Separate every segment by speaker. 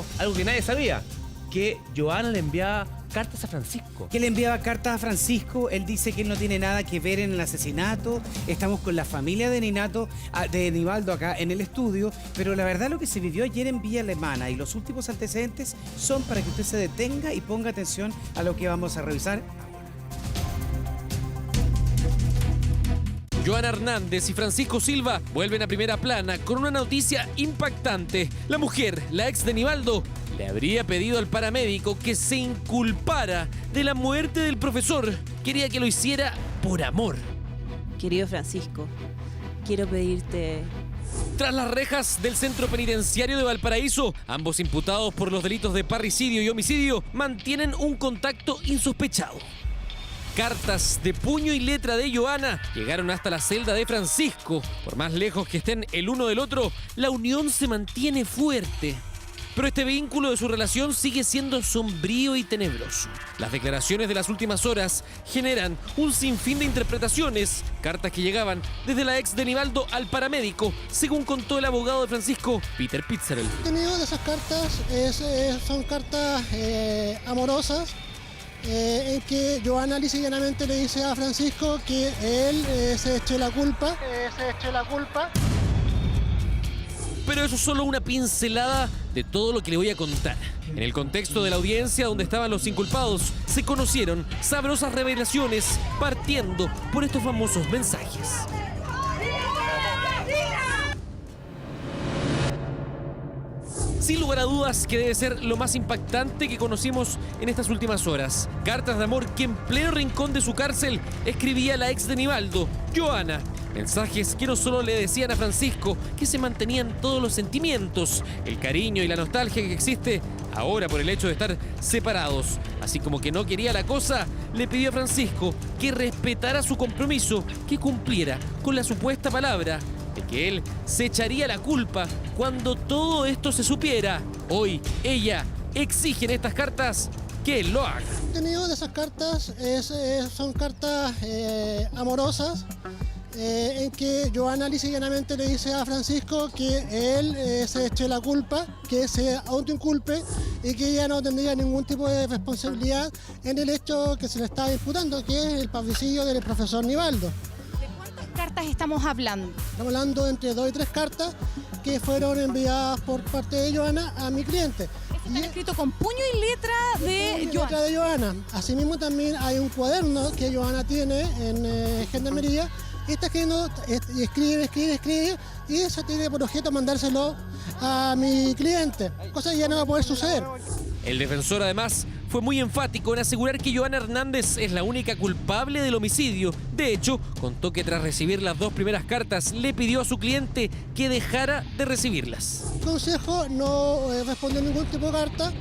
Speaker 1: desveló algo que nadie sabía, que Joana le enviaba cartas a Francisco.
Speaker 2: Que le enviaba cartas a Francisco. Él dice que él no tiene nada que ver en el asesinato. Estamos con la familia de Nivaldo acá en el estudio, pero la verdad lo que se vivió ayer en Villa Alemana y los últimos antecedentes son para que usted se detenga y ponga atención a lo que vamos a revisar.
Speaker 3: Joana Hernández y Francisco Silva vuelven a primera plana con una noticia impactante. La mujer, la ex de Nivaldo, le habría pedido al paramédico que se inculpara de la muerte del profesor. Quería que lo hiciera por amor.
Speaker 4: Querido Francisco, quiero pedirte...
Speaker 3: Tras las rejas del centro penitenciario de Valparaíso, ambos imputados por los delitos de parricidio y homicidio mantienen un contacto insospechado. Cartas de puño y letra de Joana llegaron hasta la celda de Francisco. Por más lejos que estén el uno del otro, la unión se mantiene fuerte. Pero este vínculo de su relación sigue siendo sombrío y tenebroso. Las declaraciones de las últimas horas generan un sinfín de interpretaciones. Cartas que llegaban desde la ex de Nivaldo al paramédico, según contó el abogado de Francisco, Peter Pizzarel.
Speaker 5: El contenido de esas cartas son cartas amorosas, en que Joana lisa y llanamente le dice a Francisco que él se eche la culpa.
Speaker 3: Pero eso es solo una pincelada de todo lo que le voy a contar. En el contexto de la audiencia donde estaban los inculpados, se conocieron sabrosas revelaciones partiendo por estos famosos mensajes. Sin lugar a dudas que debe ser lo más impactante que conocimos en estas últimas horas. Cartas de amor que en pleno rincón de su cárcel escribía la ex de Nivaldo, Joana. Mensajes que no solo le decían a Francisco que se mantenían todos los sentimientos, el cariño y la nostalgia que existe ahora por el hecho de estar separados. Así como que no quería la cosa, le pidió a Francisco que respetara su compromiso, que cumpliera con la supuesta palabra de que él se echaría la culpa cuando todo esto se supiera. Hoy ella exige en estas cartas que él lo haga.
Speaker 5: El contenido de esas cartas son cartas amorosas, en que Joana lisa y llanamente le dice a Francisco que él se eche la culpa, que se autoinculpe y que ella no tendría ningún tipo de responsabilidad en el hecho que se le está imputando, que es el parricidio del profesor Nivaldo.
Speaker 6: ¿De cuántas cartas estamos hablando?
Speaker 5: Estamos hablando entre 2 y 3 cartas que fueron enviadas por parte de Joana a mi cliente.
Speaker 6: Está escrito con puño y letra de Joana.
Speaker 5: Asimismo también hay un cuaderno que Joana tiene en Gendarmería y está escribiendo, escribe y eso tiene por objeto mandárselo a mi cliente, cosa que ya no va a poder suceder.
Speaker 3: El defensor además fue muy enfático en asegurar que Joana Hernández es la única culpable del homicidio. De hecho, contó que tras recibir las 2 primeras cartas le pidió a su cliente que dejara de recibirlas.
Speaker 5: El consejo no respondió ningún tipo de carta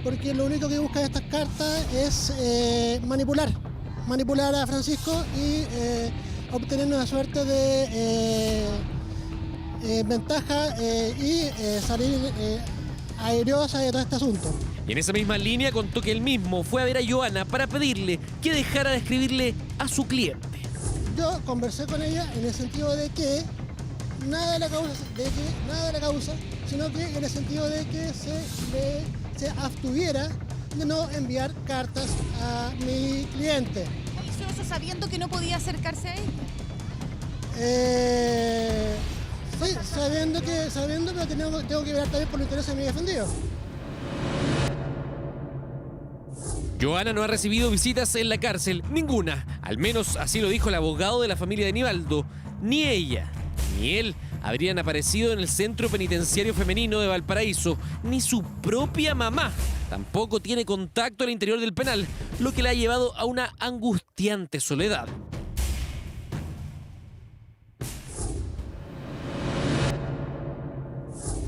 Speaker 5: porque lo único que busca estas cartas es manipular a Francisco y obtener una suerte de ventaja y salir airiosa de todo este asunto.
Speaker 3: Y en esa misma línea contó que él mismo fue a ver a Joana para pedirle que dejara de escribirle a su cliente.
Speaker 5: Yo conversé con ella en el sentido de que nada de la causa, sino que en el sentido de que se abstuviera de no enviar cartas a mi cliente.
Speaker 6: ¿Hizo eso sabiendo que no podía acercarse a él?
Speaker 5: Sí, sabiendo, pero tengo que ver también por los intereses de mi defendido.
Speaker 3: Joana no ha recibido visitas en la cárcel, ninguna. Al menos así lo dijo el abogado de la familia de Nivaldo. Ni ella, ni él habrían aparecido en el centro penitenciario femenino de Valparaíso, ni su propia mamá. Tampoco tiene contacto al interior del penal, lo que la ha llevado a una angustiante soledad.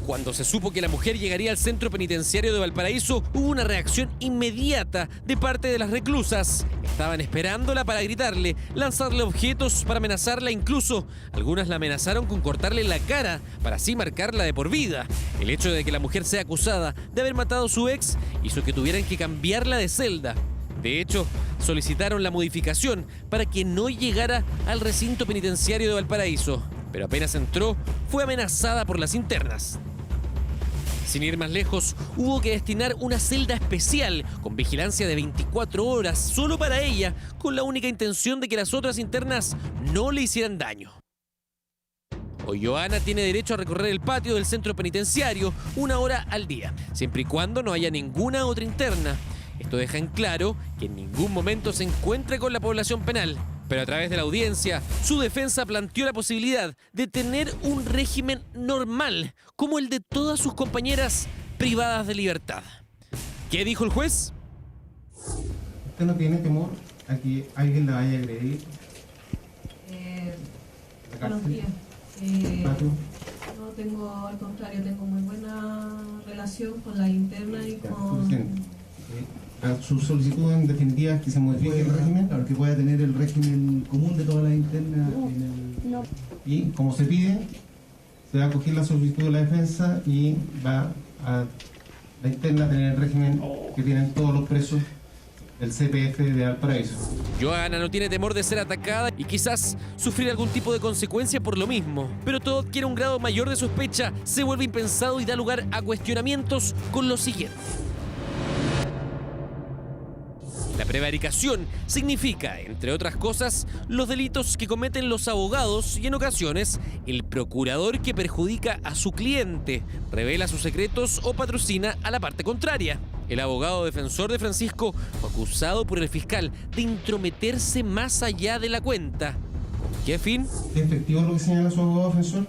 Speaker 3: Cuando se supo que la mujer llegaría al centro penitenciario de Valparaíso, hubo una reacción inmediata de parte de las reclusas. Estaban esperándola para gritarle, lanzarle objetos para amenazarla, incluso algunas la amenazaron con cortarle la cara para así marcarla de por vida. El hecho de que la mujer sea acusada de haber matado a su ex hizo que tuvieran que cambiarla de celda. De hecho, solicitaron la modificación para que no llegara al recinto penitenciario de Valparaíso. Pero apenas entró, fue amenazada por las internas. Sin ir más lejos, hubo que destinar una celda especial con vigilancia de 24 horas solo para ella, con la única intención de que las otras internas no le hicieran daño. Hoy Joana tiene derecho a recorrer el patio del centro penitenciario 1 hora al día, siempre y cuando no haya ninguna otra interna. Esto deja en claro que en ningún momento se encuentre con la población penal. Pero a través de la audiencia, su defensa planteó la posibilidad de tener un régimen normal, como el de todas sus compañeras privadas de libertad. ¿Qué dijo el juez?
Speaker 7: ¿Usted no tiene temor a que alguien la vaya a agredir?
Speaker 8: Buenos días. No tengo, al contrario, tengo muy buena relación con la interna y con...
Speaker 7: Su solicitud en definitiva es que se modifique el régimen, claro, que pueda tener el régimen común de todas las internas. Y como se pide, se va a acoger la solicitud de la defensa y va a la interna a tener el régimen que tienen todos los presos del CPF de Valparaíso.
Speaker 3: Joana no tiene temor de ser atacada y quizás sufrir algún tipo de consecuencia por lo mismo. Pero todo adquiere un grado mayor de sospecha, se vuelve impensado y da lugar a cuestionamientos con lo siguiente. La prevaricación significa, entre otras cosas, los delitos que cometen los abogados y en ocasiones el procurador que perjudica a su cliente, revela sus secretos o patrocina a la parte contraria. El abogado defensor de Francisco fue acusado por el fiscal de intrometerse más allá de la cuenta. ¿Con qué fin?
Speaker 7: ¿Es efectivo lo que señala su abogado defensor?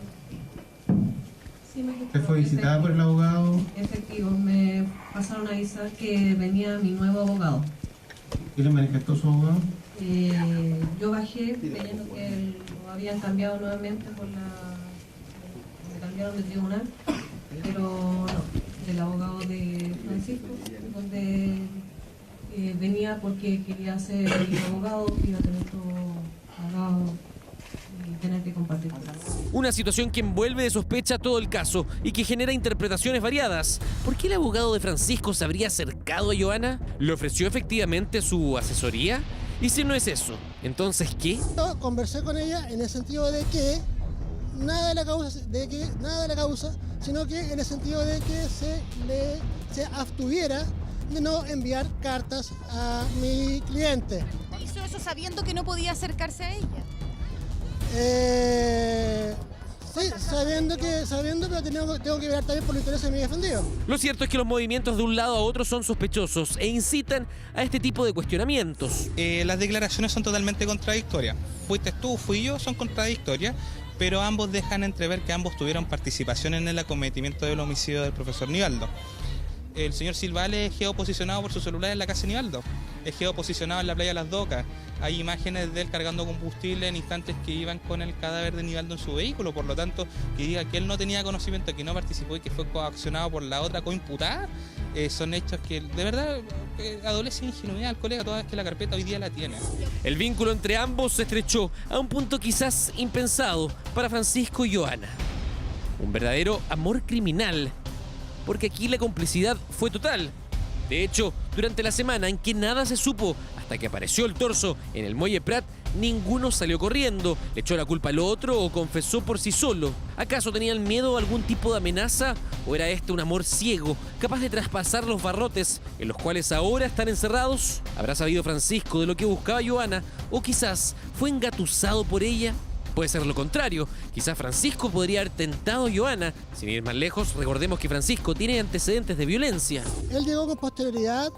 Speaker 8: Sí, me
Speaker 7: ¿Usted fue visitada por el abogado?
Speaker 8: Efectivo, me pasaron a avisar que venía mi nuevo abogado.
Speaker 7: ¿Qué le manifestó su abogado?
Speaker 8: Yo bajé creyendo que lo habían cambiado nuevamente me cambiaron de tribunal, pero no, el abogado de Francisco, donde venía porque quería ser el abogado, que iba a tener todo pagado y tener que compartir con él.
Speaker 3: Una situación que envuelve de sospecha todo el caso y que genera interpretaciones variadas. ¿Por qué el abogado de Francisco se habría acercado a Joana? ¿Le ofreció efectivamente su asesoría? Y si no es eso, ¿entonces qué?
Speaker 5: Yo conversé con ella en el sentido de que nada de la causa, sino que en el sentido de que se abstuviera de no enviar cartas a mi cliente.
Speaker 6: ¿Hizo eso sabiendo que no podía acercarse a ella?
Speaker 5: Sí, sabiendo, pero tengo que ver también por los intereses de mi defendido.
Speaker 3: Lo cierto es que los movimientos de un lado a otro son sospechosos e incitan a este tipo de cuestionamientos.
Speaker 9: Las declaraciones son totalmente contradictorias. Fuiste tú, fui yo, son contradictorias, pero ambos dejan entrever que ambos tuvieron participación en el acometimiento del homicidio del profesor Nivaldo. El señor Silvale es geoposicionado por su celular en la casa de Nivaldo, es geoposicionado en la playa Las Docas. Hay imágenes de él cargando combustible en instantes que iban con el cadáver de Nivaldo en su vehículo, por lo tanto, que diga que él no tenía conocimiento, que no participó y que fue coaccionado por la otra coimputada, son hechos que de verdad adolece ingenuidad al colega, toda vez que la carpeta hoy día la tiene.
Speaker 3: El vínculo entre ambos se estrechó a un punto quizás impensado para Francisco y Joana. Un verdadero amor criminal, porque aquí la complicidad fue total. De hecho, durante la semana en que nada se supo, hasta que apareció el torso en el muelle Prat, ninguno salió corriendo, le echó la culpa al otro o confesó por sí solo. ¿Acaso tenían miedo a algún tipo de amenaza? ¿O era este un amor ciego, capaz de traspasar los barrotes en los cuales ahora están encerrados? ¿Habrá sabido Francisco de lo que buscaba Joana? ¿O quizás fue engatusado por ella? Puede ser lo contrario, quizás Francisco podría haber tentado a Joana. Sin ir más lejos, recordemos que Francisco tiene antecedentes de violencia.
Speaker 5: Él llegó con posterioridad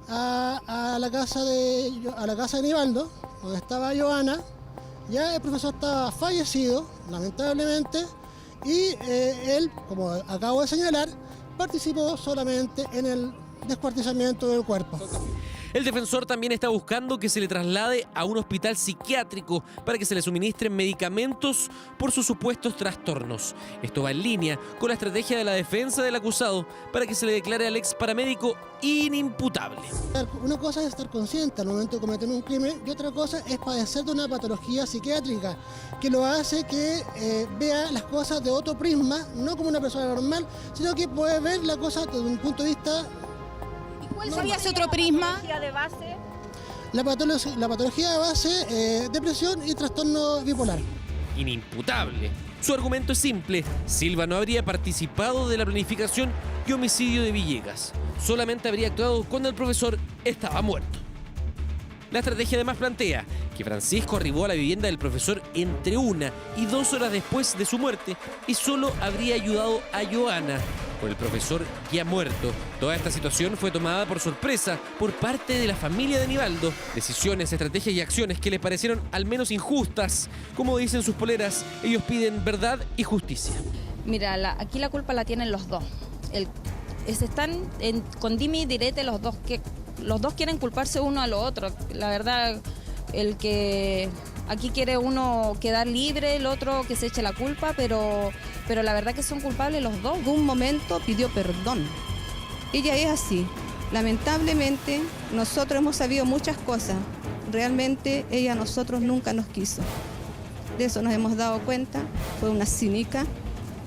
Speaker 5: a la casa de Nivaldo, donde estaba Joana. Ya el profesor estaba fallecido, lamentablemente, y él, como acabo de señalar, participó solamente en el descuartizamiento del cuerpo.
Speaker 3: El defensor también está buscando que se le traslade a un hospital psiquiátrico para que se le suministren medicamentos por sus supuestos trastornos. Esto va en línea con la estrategia de la defensa del acusado para que se le declare al ex paramédico inimputable.
Speaker 5: Una cosa es estar consciente al momento de cometer un crimen y otra cosa es padecer de una patología psiquiátrica que lo hace que vea las cosas de otro prisma, no como una persona normal, sino que puede ver la cosa desde un punto de vista.
Speaker 6: ¿Cuál sería ese otro prisma?
Speaker 5: La patología de base, depresión y trastorno bipolar.
Speaker 3: Inimputable. Su argumento es simple. Silva no habría participado de la planificación y que homicidio de Villegas. Solamente habría actuado cuando el profesor estaba muerto. La estrategia además plantea que Francisco arribó a la vivienda del profesor entre 1 y 2 horas después de su muerte y solo habría ayudado a Joana, con el profesor ya muerto. Toda esta situación fue tomada por sorpresa por parte de la familia de Nivaldo. Decisiones, estrategias y acciones que les parecieron al menos injustas. Como dicen sus poleras, ellos piden verdad y justicia.
Speaker 10: Mira, aquí la culpa la tienen los dos. Están con dimi y direte los dos, que los dos quieren culparse uno a lo otro. La verdad, el que aquí quiere uno quedar libre, el otro que se eche la culpa, pero la verdad que son culpables los dos.
Speaker 11: En un momento pidió perdón. Ella es así. Lamentablemente, nosotros hemos sabido muchas cosas. Realmente ella a nosotros nunca nos quiso. De eso nos hemos dado cuenta. Fue una cínica,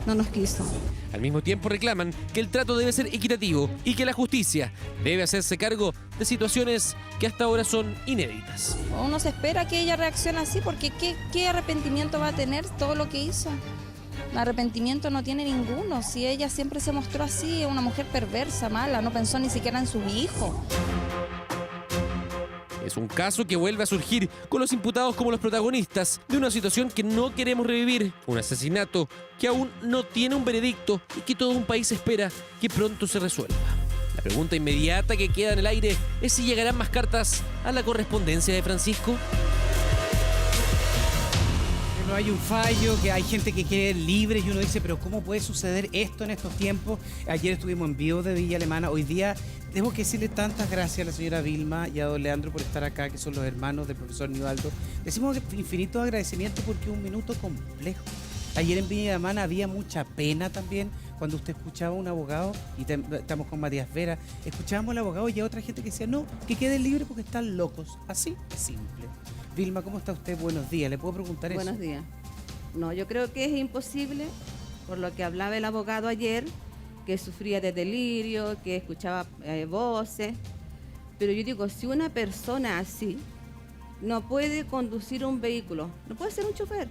Speaker 11: no nos quiso.
Speaker 3: Al mismo tiempo reclaman que el trato debe ser equitativo y que la justicia debe hacerse cargo de situaciones que hasta ahora son inéditas.
Speaker 10: Uno se espera que ella reaccione así porque ¿qué arrepentimiento va a tener todo lo que hizo? Arrepentimiento no tiene ninguno. Si ella siempre se mostró así, una mujer perversa, mala, no pensó ni siquiera en sus hijos.
Speaker 3: Es un caso que vuelve a surgir con los imputados como los protagonistas de una situación que no queremos revivir, un asesinato que aún no tiene un veredicto y que todo un país espera que pronto se resuelva. La pregunta inmediata que queda en el aire es si llegarán más cartas a la correspondencia de Francisco.
Speaker 2: No hay un fallo, que hay gente que quiere libre y uno dice, pero ¿cómo puede suceder esto en estos tiempos? Ayer estuvimos en vivo de Villa Alemana, hoy día tengo que decirle tantas gracias a la señora Vilma y a don Leandro por estar acá, que son los hermanos del profesor Nivaldo. Decimos infinitos agradecimientos porque es un minuto complejo. Ayer en Villa Alemana había mucha pena también cuando usted escuchaba a un abogado, y estamos con Matías Vera, escuchábamos al abogado y a otra gente que decía, no, que queden libres porque están locos. Así de simple. Vilma, ¿cómo está usted? Buenos días. ¿Le puedo preguntar eso?
Speaker 12: Buenos días. No, yo creo que es imposible, por lo que hablaba el abogado ayer, que sufría de delirio, que escuchaba voces. Pero yo digo, si una persona así no puede conducir un vehículo, no puede ser un chofer,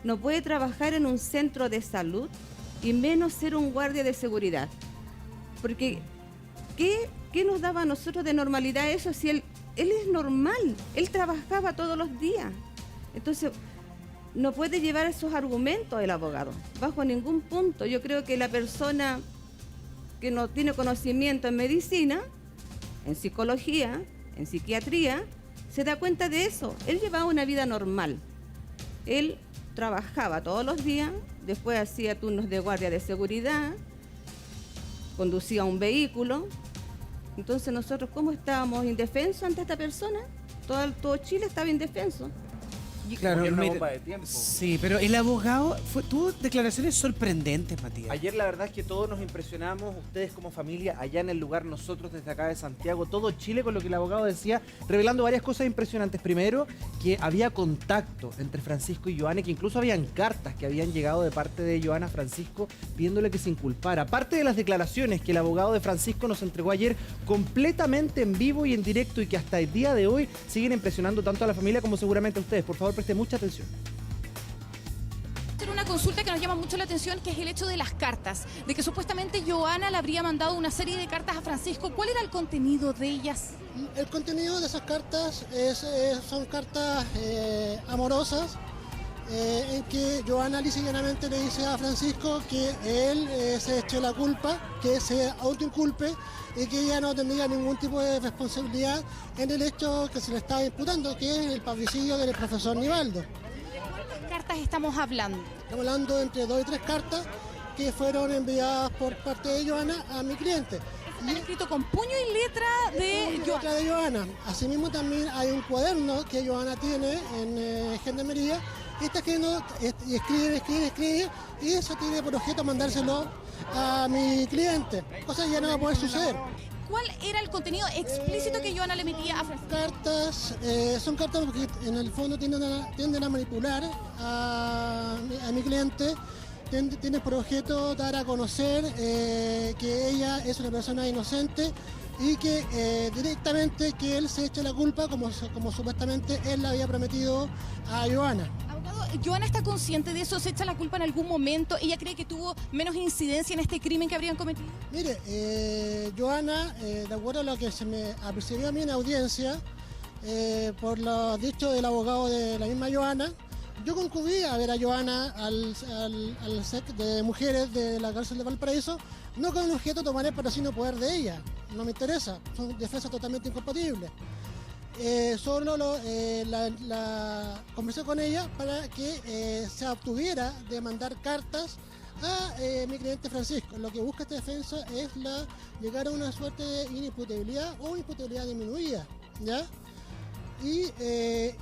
Speaker 12: no puede trabajar en un centro de salud y menos ser un guardia de seguridad. Porque, ¿qué nos daba a nosotros de normalidad eso si él es normal? Él trabajaba todos los días. Entonces, no puede llevar esos argumentos el abogado, bajo ningún punto. Yo creo que la persona que no tiene conocimiento en medicina, en psicología, en psiquiatría, se da cuenta de eso. Él llevaba una vida normal. Él trabajaba todos los días, después hacía turnos de guardia de seguridad, conducía un vehículo. Entonces nosotros, ¿cómo estábamos indefensos ante esta persona? Todo Chile estaba indefenso.
Speaker 2: Claro, una bomba de tiempo. Sí, pero el abogado tuvo declaraciones sorprendentes, Matías.
Speaker 13: Ayer la verdad es que todos nos impresionamos, ustedes como familia, allá en el lugar, nosotros desde acá de Santiago, todo Chile, con lo que el abogado decía, revelando varias cosas impresionantes. Primero, que había contacto entre Francisco y Joana, que incluso habían cartas que habían llegado de parte de Joana a Francisco pidiéndole que se inculpara. Aparte de las declaraciones que el abogado de Francisco nos entregó ayer completamente en vivo y en directo y que hasta el día de hoy siguen impresionando tanto a la familia como seguramente a ustedes. Por favor, preste mucha atención.
Speaker 6: Una consulta que nos llama mucho la atención, que es el hecho de las cartas, de que supuestamente Joana le habría mandado una serie de cartas a Francisco. ¿Cuál era el contenido de ellas?
Speaker 5: El contenido de esas cartas son cartas amorosas, en que Joana lisa y llanamente le dice a Francisco que él se eche la culpa, que se autoinculpe y que ella no tendría ningún tipo de responsabilidad en el hecho que se le estaba imputando, que es el parricidio del profesor Nivaldo.
Speaker 6: ¿De qué cartas estamos hablando?
Speaker 5: Estamos hablando de entre 2 y 3 cartas que fueron enviadas por parte de Joana a mi cliente.
Speaker 6: Está escrito con puño y letra de
Speaker 5: Joana. Asimismo también hay un cuaderno que Joana tiene en Gendarmería y está escribiendo, y escribe, y eso tiene por objeto mandárselo a mi cliente, cosa que ya no va a poder suceder.
Speaker 6: ¿Cuál era el contenido explícito que Joana le metía a Francisco?
Speaker 5: Son cartas que en el fondo tienden a manipular a mi cliente, tienen por objeto dar a conocer que ella es una persona inocente y que directamente que él se eche la culpa como supuestamente él le había prometido a Joana.
Speaker 6: Abogado, ¿Joana está consciente de eso? ¿Se echa la culpa en algún momento? ¿Ella cree que tuvo menos incidencia en este crimen que habrían cometido?
Speaker 5: Mire, Joana, de acuerdo a lo que se me apercibió a mí en audiencia, por los dichos del abogado de la misma Joana, yo concurrí a ver a Joana al set de mujeres de la cárcel de Valparaíso, no con el objeto de tomar el patrocinio poder de ella. No me interesa, son defensas totalmente incompatibles. Solo conversé con ella para que se obtuviera de mandar cartas a mi cliente Francisco. Lo que busca esta defensa es llegar a una suerte de inimputabilidad o imputabilidad disminuida, ¿ya? Y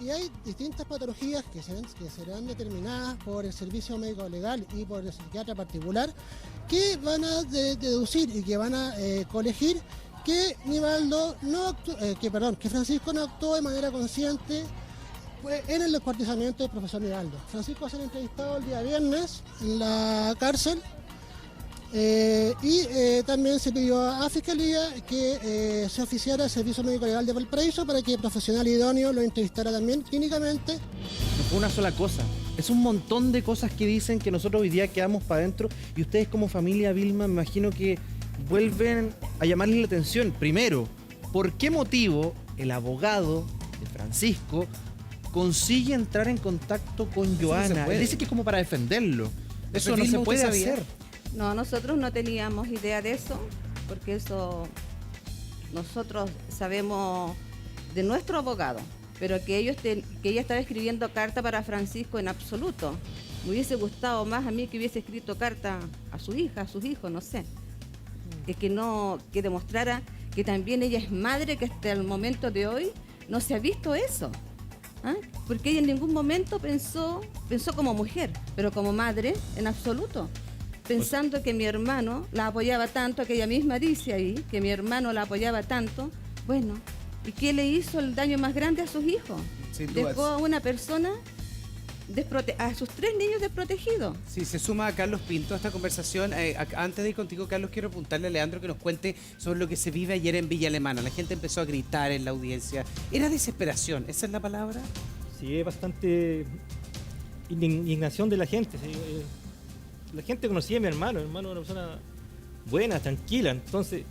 Speaker 5: hay distintas patologías que serán determinadas por el servicio médico legal y por el psiquiatra particular que van a deducir y que van a colegir que que Francisco no actuó de manera consciente en el descuartizamiento del profesor Nivaldo. Francisco va a ser entrevistado el día viernes en la cárcel. También se pidió a Fiscalía que se oficiara el Servicio Médico Legal de Valparaíso para que el profesional idóneo lo entrevistara también clínicamente.
Speaker 13: No fue una sola cosa, es un montón de cosas que dicen que nosotros hoy día quedamos para adentro y ustedes como familia Vilma me imagino que vuelven a llamarles la atención. Primero, ¿por qué motivo el abogado de Francisco consigue entrar en contacto con Joana? Él dice que es como para defenderlo. Eso no se puede hacer.
Speaker 12: No, nosotros no teníamos idea de eso, porque eso nosotros sabemos de nuestro abogado, pero que ella estaba escribiendo carta para Francisco en absoluto. Me hubiese gustado más a mí que hubiese escrito carta a su hija, a sus hijos, no sé. Que demostrara que también ella es madre, que hasta el momento de hoy no se ha visto eso. ¿Ah? Porque ella en ningún momento pensó como mujer, pero como madre en absoluto. Pensando que mi hermano la apoyaba tanto, que ella misma dice ahí, que mi hermano la apoyaba tanto. Bueno, ¿y qué le hizo el daño más grande a sus hijos? Dejó a una persona, a sus 3 niños desprotegidos.
Speaker 2: Sí, se suma a Carlos Pinto a esta conversación. Antes de ir contigo, Carlos, quiero apuntarle a Leandro que nos cuente sobre lo que se vive ayer en Villa Alemana. La gente empezó a gritar en la audiencia. ¿Era desesperación? ¿Esa es la palabra?
Speaker 14: Sí, es bastante indignación de la gente. ¿Sí? La gente conocía a mi hermano era una persona buena, tranquila. Entonces,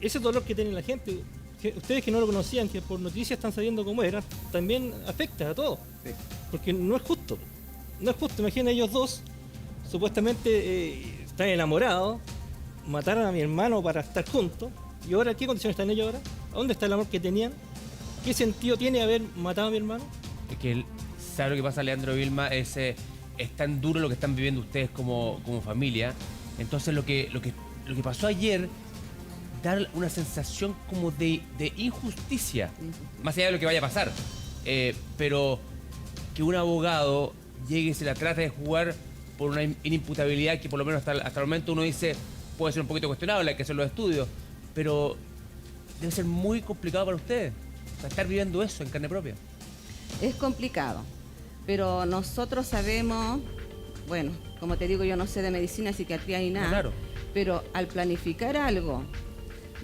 Speaker 14: ese dolor que tiene la gente, ustedes que no lo conocían, que por noticias están sabiendo cómo era, también afecta a todos. Sí. Porque no es justo. No es justo. Imaginen, ellos dos, supuestamente están enamorados, mataron a mi hermano para estar juntos. ¿Y ahora qué condiciones están ellos ahora? ¿A dónde está el amor que tenían? ¿Qué sentido tiene haber matado a mi hermano?
Speaker 1: Es que, ¿sabe lo que pasa, Leandro Vilma? Es tan duro lo que están viviendo ustedes como familia. Entonces lo que pasó ayer da una sensación como de injusticia, más allá de lo que vaya a pasar. Pero que un abogado llegue y se la trate de jugar por una inimputabilidad que por lo menos hasta el momento uno dice puede ser un poquito cuestionable, hay que hacer los estudios, pero debe ser muy complicado para ustedes, o sea, estar viviendo eso en carne propia.
Speaker 12: Es complicado. Pero nosotros sabemos, bueno, como te digo, yo no sé de medicina, psiquiatría ni nada, claro. Pero al planificar algo,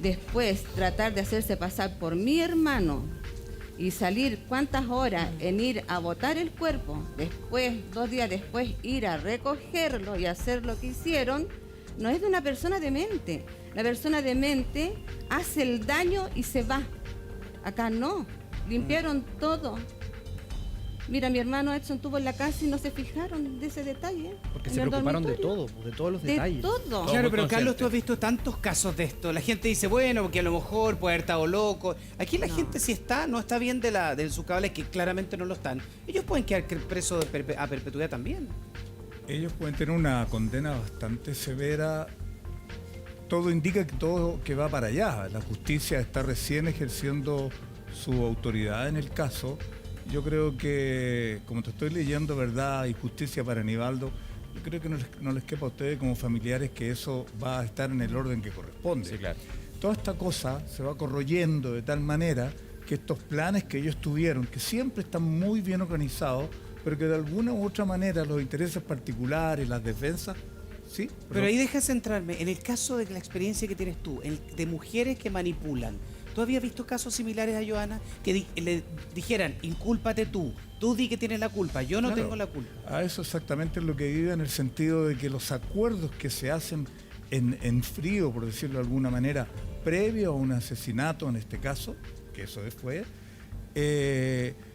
Speaker 12: después tratar de hacerse pasar por mi hermano y salir cuántas horas en ir a botar el cuerpo, después, 2 días después, ir a recogerlo y hacer lo que hicieron, no es de una persona demente. La persona demente hace el daño y se va. Acá no, limpiaron todo. Mira, mi hermano Edson estuvo en la casa y no se fijaron de ese detalle.
Speaker 13: Porque se preocuparon de todo, de todos los detalles.
Speaker 12: De todo.
Speaker 2: Claro, pero Carlos, tú has visto tantos casos de esto. La gente dice, bueno, porque a lo mejor puede haber estado loco. Aquí la gente si no está bien de sus cabales, que claramente no lo están. Ellos pueden quedar presos a perpetuidad también.
Speaker 15: Ellos pueden tener una condena bastante severa. Todo indica que va para allá. La justicia está recién ejerciendo su autoridad en el caso. Yo creo que, como te estoy leyendo, Verdad y Justicia para Nivaldo, yo creo que no les quepa a ustedes como familiares que eso va a estar en el orden que corresponde.
Speaker 1: Sí, claro.
Speaker 15: Toda esta cosa se va corroyendo de tal manera que estos planes que ellos tuvieron, que siempre están muy bien organizados, pero que de alguna u otra manera los intereses particulares, las defensas, ¿sí?
Speaker 2: Pero ahí deja centrarme en el caso de la experiencia que tienes tú, de mujeres que manipulan. ¿Tú habías visto casos similares a Joana? Que le dijeran, incúlpate tú di que tienes la culpa, yo no tengo la culpa.
Speaker 15: A eso exactamente es lo que vive, en el sentido de que los acuerdos que se hacen en frío, por decirlo de alguna manera, previo a un asesinato en este caso, que eso fue,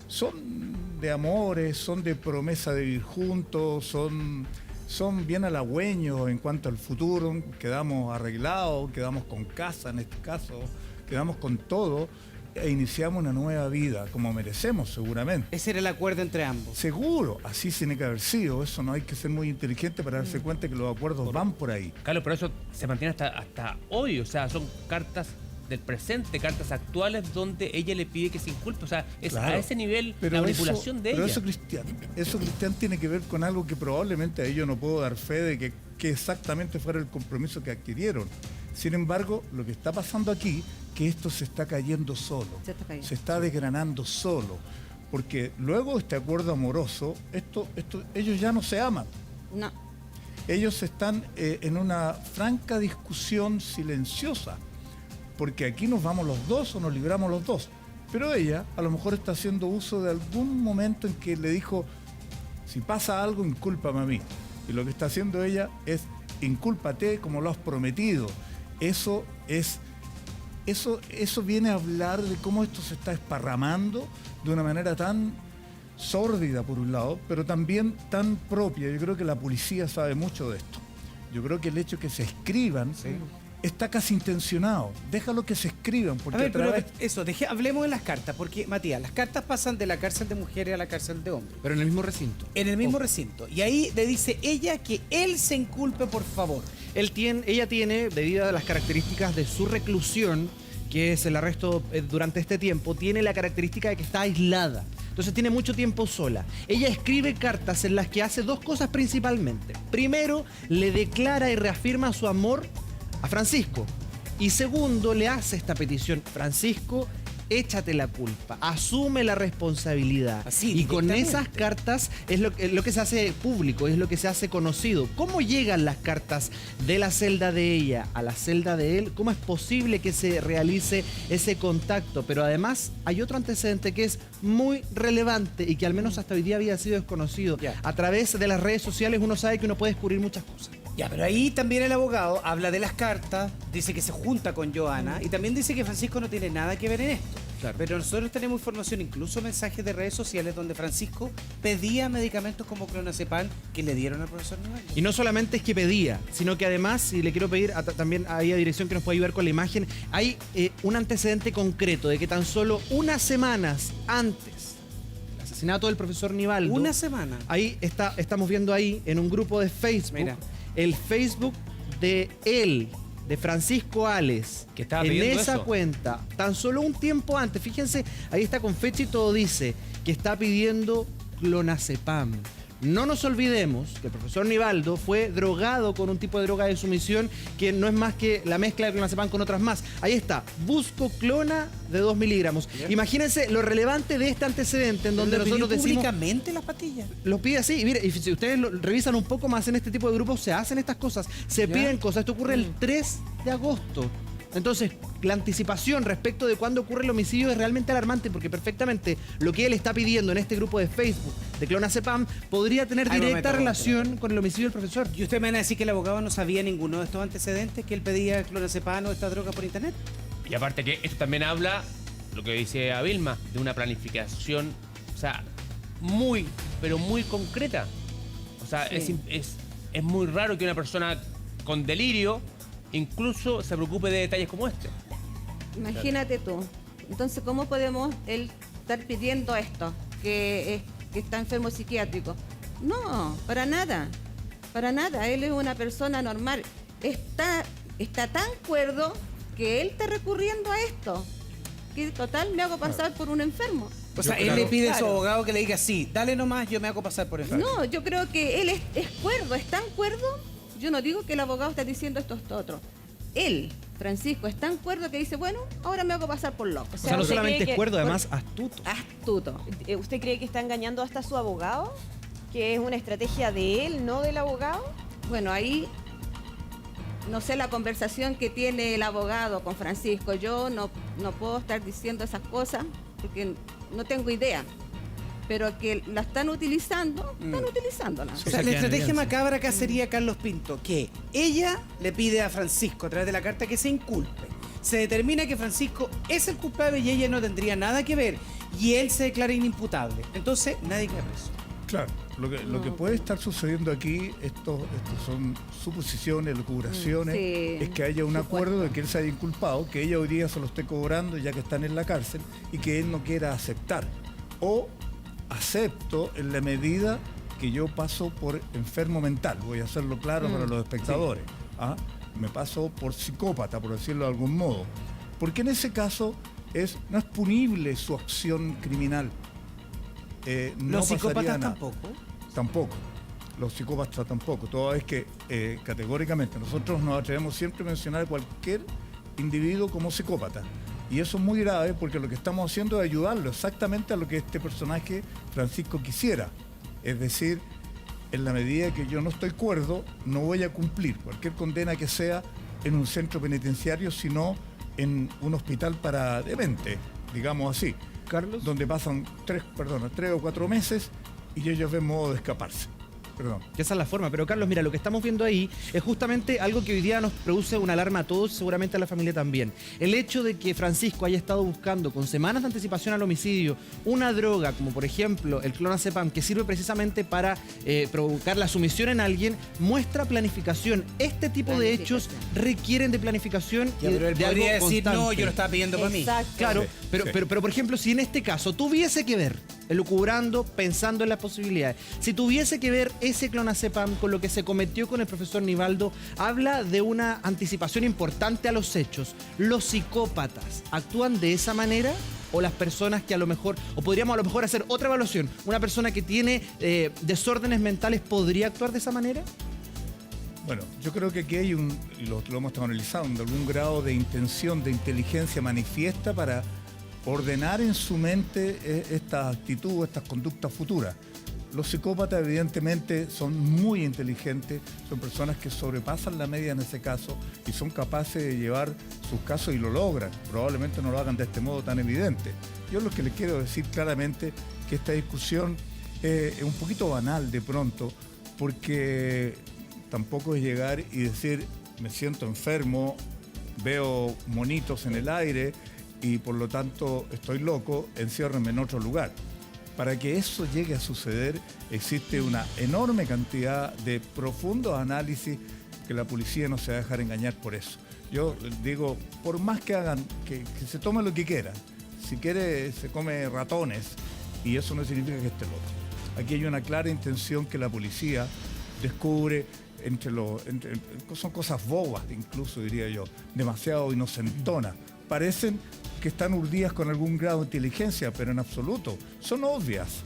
Speaker 15: son de amores, son de promesa de vivir juntos, son bien halagüeños en cuanto al futuro, quedamos arreglados, quedamos con casa en este caso, quedamos con todo e iniciamos una nueva vida, como merecemos seguramente.
Speaker 2: Ese era el acuerdo entre ambos.
Speaker 15: Seguro, así tiene que haber sido, eso no hay que ser muy inteligente para darse cuenta que los acuerdos van por ahí.
Speaker 1: Carlos, pero eso se mantiene hasta hoy, o sea, son cartas del presente, cartas actuales donde ella le pide que se inculpe, o sea, es a ese nivel la manipulación de ella.
Speaker 15: Pero eso, Cristian, tiene que ver con algo que probablemente a ellos no puedo dar fe de que exactamente fuera el compromiso que adquirieron. Sin embargo, lo que está pasando aquí, que esto se está cayendo solo, se está desgranando solo, porque luego de este acuerdo amoroso, ellos ya no se aman.
Speaker 12: No.
Speaker 15: Ellos están en una franca discusión silenciosa, porque aquí nos vamos los dos o nos libramos los dos. Pero ella a lo mejor está haciendo uso de algún momento en que le dijo, si pasa algo, incúlpame a mí. Y lo que está haciendo ella es, incúlpate como lo has prometido. Eso viene a hablar de cómo esto se está esparramando de una manera tan sórdida por un lado, pero también tan propia. Yo creo que la policía sabe mucho de esto. Yo creo que el hecho de que se escriban está casi intencionado. Déjalo que se escriban. Porque
Speaker 2: hablemos de las cartas, porque Matías, las cartas pasan de la cárcel de mujeres a la cárcel de hombres.
Speaker 13: Pero en el mismo recinto.
Speaker 2: En el mismo recinto. Y ahí le dice ella que él se inculpe, por favor.
Speaker 13: Ella tiene, debido a las características de su reclusión, que es el arresto durante este tiempo, tiene la característica de que está aislada. Entonces tiene mucho tiempo sola. Ella escribe cartas en las que hace dos cosas principalmente. Primero, le declara y reafirma su amor a Francisco. Y segundo, le hace esta petición: Francisco, échate la culpa, asume la responsabilidad. Y con esas cartas es lo que se hace público, es lo que se hace conocido. ¿Cómo llegan las cartas de la celda de ella a la celda de él? ¿Cómo es posible que se realice ese contacto? Pero además hay otro antecedente que es muy relevante y que al menos hasta hoy día había sido desconocido. A través de las redes sociales uno sabe que uno puede descubrir muchas cosas.
Speaker 2: Pero ahí también el abogado habla de las cartas, dice que se junta con Joana y también dice que Francisco no tiene nada que ver en esto. Claro. Pero nosotros tenemos información, incluso mensajes de redes sociales, donde Francisco pedía medicamentos como clonazepam que le dieron al profesor Nivaldo.
Speaker 13: Y no solamente es que pedía, sino que además, y le quiero pedir también ahí a dirección que nos pueda ayudar con la imagen, hay un antecedente concreto de que tan solo unas semanas antes del asesinato del profesor Nivaldo...
Speaker 2: ¿Una semana?
Speaker 13: Ahí estamos viendo ahí en un grupo de Facebook, el Facebook de él, de Francisco Ales,
Speaker 1: que estaba
Speaker 13: en
Speaker 1: pidiendo
Speaker 13: esa
Speaker 1: eso.
Speaker 13: Cuenta, tan solo un tiempo antes, fíjense, ahí está con fecha y todo, dice que está pidiendo clonazepam. No nos olvidemos que el profesor Nivaldo fue drogado con un tipo de droga de sumisión que no es más que la mezcla de clonazepam con otras más. Ahí está, busco clona de 2 miligramos. Imagínense lo relevante de este antecedente en donde nosotros decimos...
Speaker 2: públicamente las pastillas.
Speaker 13: Lo pide así, y mire, y si ustedes lo revisan un poco más en este tipo de grupos, se hacen estas cosas, se piden cosas. Esto ocurre el 3 de agosto. Entonces, la anticipación respecto de cuándo ocurre el homicidio es realmente alarmante, porque perfectamente lo que él está pidiendo en este grupo de Facebook de clonazepam podría tener directa relación con el homicidio del profesor.
Speaker 2: ¿Y usted me van a decir que el abogado no sabía ninguno de estos antecedentes, que él pedía clonazepam o esta droga por internet?
Speaker 1: Y aparte que esto también habla, lo que dice a Vilma, de una planificación, o sea, muy, pero muy concreta. O sea, es muy raro que una persona con delirio incluso se preocupe de detalles como este.
Speaker 12: Imagínate tú. Entonces, ¿cómo podemos él estar pidiendo esto? Que está enfermo psiquiátrico. No, para nada. Para nada. Él es una persona normal. Está tan cuerdo que él está recurriendo a esto. Que total me hago pasar por un enfermo.
Speaker 2: O sea, él le pide a su abogado que le diga, sí, dale nomás, yo me hago pasar por enfermo.
Speaker 12: No, yo creo que él es cuerdo, es tan cuerdo. Yo no digo que el abogado está diciendo esto otro. Él, Francisco, es tan cuerdo que dice, bueno, ahora me hago pasar por loco.
Speaker 13: O sea, no solamente es cuerdo, además astuto.
Speaker 12: Astuto.
Speaker 4: ¿Usted cree que está engañando hasta a su abogado? ¿Que es una estrategia de él, no del abogado?
Speaker 12: Bueno, ahí no sé la conversación que tiene el abogado con Francisco. Yo no puedo estar diciendo esas cosas porque no tengo idea. Pero que la están utilizándola.
Speaker 2: O sea, la estrategia macabra acá sería, Carlos Pinto, que ella le pide a Francisco a través de la carta que se inculpe. Se determina que Francisco es el culpable y ella no tendría nada que ver. Y él se declara inimputable. Entonces, nadie queda preso.
Speaker 15: Claro, lo que puede estar sucediendo aquí, estos son suposiciones, locuraciones, es que haya un acuerdo de que él se haya inculpado, que ella hoy día se lo esté cobrando ya que están en la cárcel y que él no quiera aceptar. O acepto en la medida que yo paso por enfermo mental, voy a hacerlo claro para los espectadores. ¿Ah? Me paso por psicópata, por decirlo de algún modo. Porque en ese caso no es punible su acción criminal.
Speaker 2: ¿Los psicópatas tampoco?
Speaker 15: Tampoco. Los psicópatas tampoco. Toda vez que categóricamente nosotros nos atrevemos siempre a mencionar a cualquier individuo como psicópata. Y eso es muy grave porque lo que estamos haciendo es ayudarlo exactamente a lo que este personaje Francisco quisiera. Es decir, en la medida que yo no estoy cuerdo, no voy a cumplir cualquier condena que sea en un centro penitenciario, sino en un hospital para dementes, digamos así.
Speaker 13: Carlos.
Speaker 15: Donde pasan 3 o 4 meses y ellos ven modo de escaparse. Perdón.
Speaker 13: Que esa es la forma. Pero Carlos, mira, lo que estamos viendo ahí es justamente algo que hoy día nos produce una alarma a todos, seguramente a la familia también. El hecho de que Francisco haya estado buscando con semanas de anticipación al homicidio una droga, como por ejemplo el clonazepam, que sirve precisamente para provocar la sumisión en alguien, muestra planificación. Este tipo de hechos requieren de planificación
Speaker 2: ya, pero él
Speaker 13: de
Speaker 2: podría
Speaker 13: algo
Speaker 2: decir,
Speaker 13: constante.
Speaker 2: no, yo lo estaba pidiendo para mí.
Speaker 13: Claro,
Speaker 15: Sí,
Speaker 13: pero por ejemplo, si en este caso tuviese que ver, elucubrando, pensando en las posibilidades, si tuviese que ver ese clonazepam con lo que se cometió con el profesor Nivaldo, habla de una anticipación importante a los hechos. ¿Los psicópatas actúan de esa manera? ¿O las personas que a lo mejor, o podríamos a lo mejor hacer otra evaluación, una persona que tiene desórdenes mentales podría actuar de esa manera?
Speaker 15: Bueno, yo creo que aquí hay y lo hemos estado analizando, algún grado de intención, de inteligencia manifiesta para ordenar en su mente estas actitudes, estas conductas futuras. Los psicópatas evidentemente son muy inteligentes, son personas que sobrepasan la media en ese caso y son capaces de llevar sus casos y lo logran. Probablemente no lo hagan de este modo tan evidente. Yo lo que les quiero decir claramente que esta discusión es un poquito banal de pronto, porque tampoco es llegar y decir me siento enfermo, veo monitos en el aire y por lo tanto estoy loco, enciérrenme en otro lugar. Para que eso llegue a suceder existe una enorme cantidad de profundos análisis que la policía no se va a dejar engañar por eso. Yo digo, por más que hagan, que se tome lo que quieran. Si quiere se come ratones y eso no significa que esté loco. Aquí hay una clara intención que la policía descubre son cosas bobas, incluso diría yo, demasiado inocentonas. Parecen que están urdidas con algún grado de inteligencia, pero en absoluto, son obvias,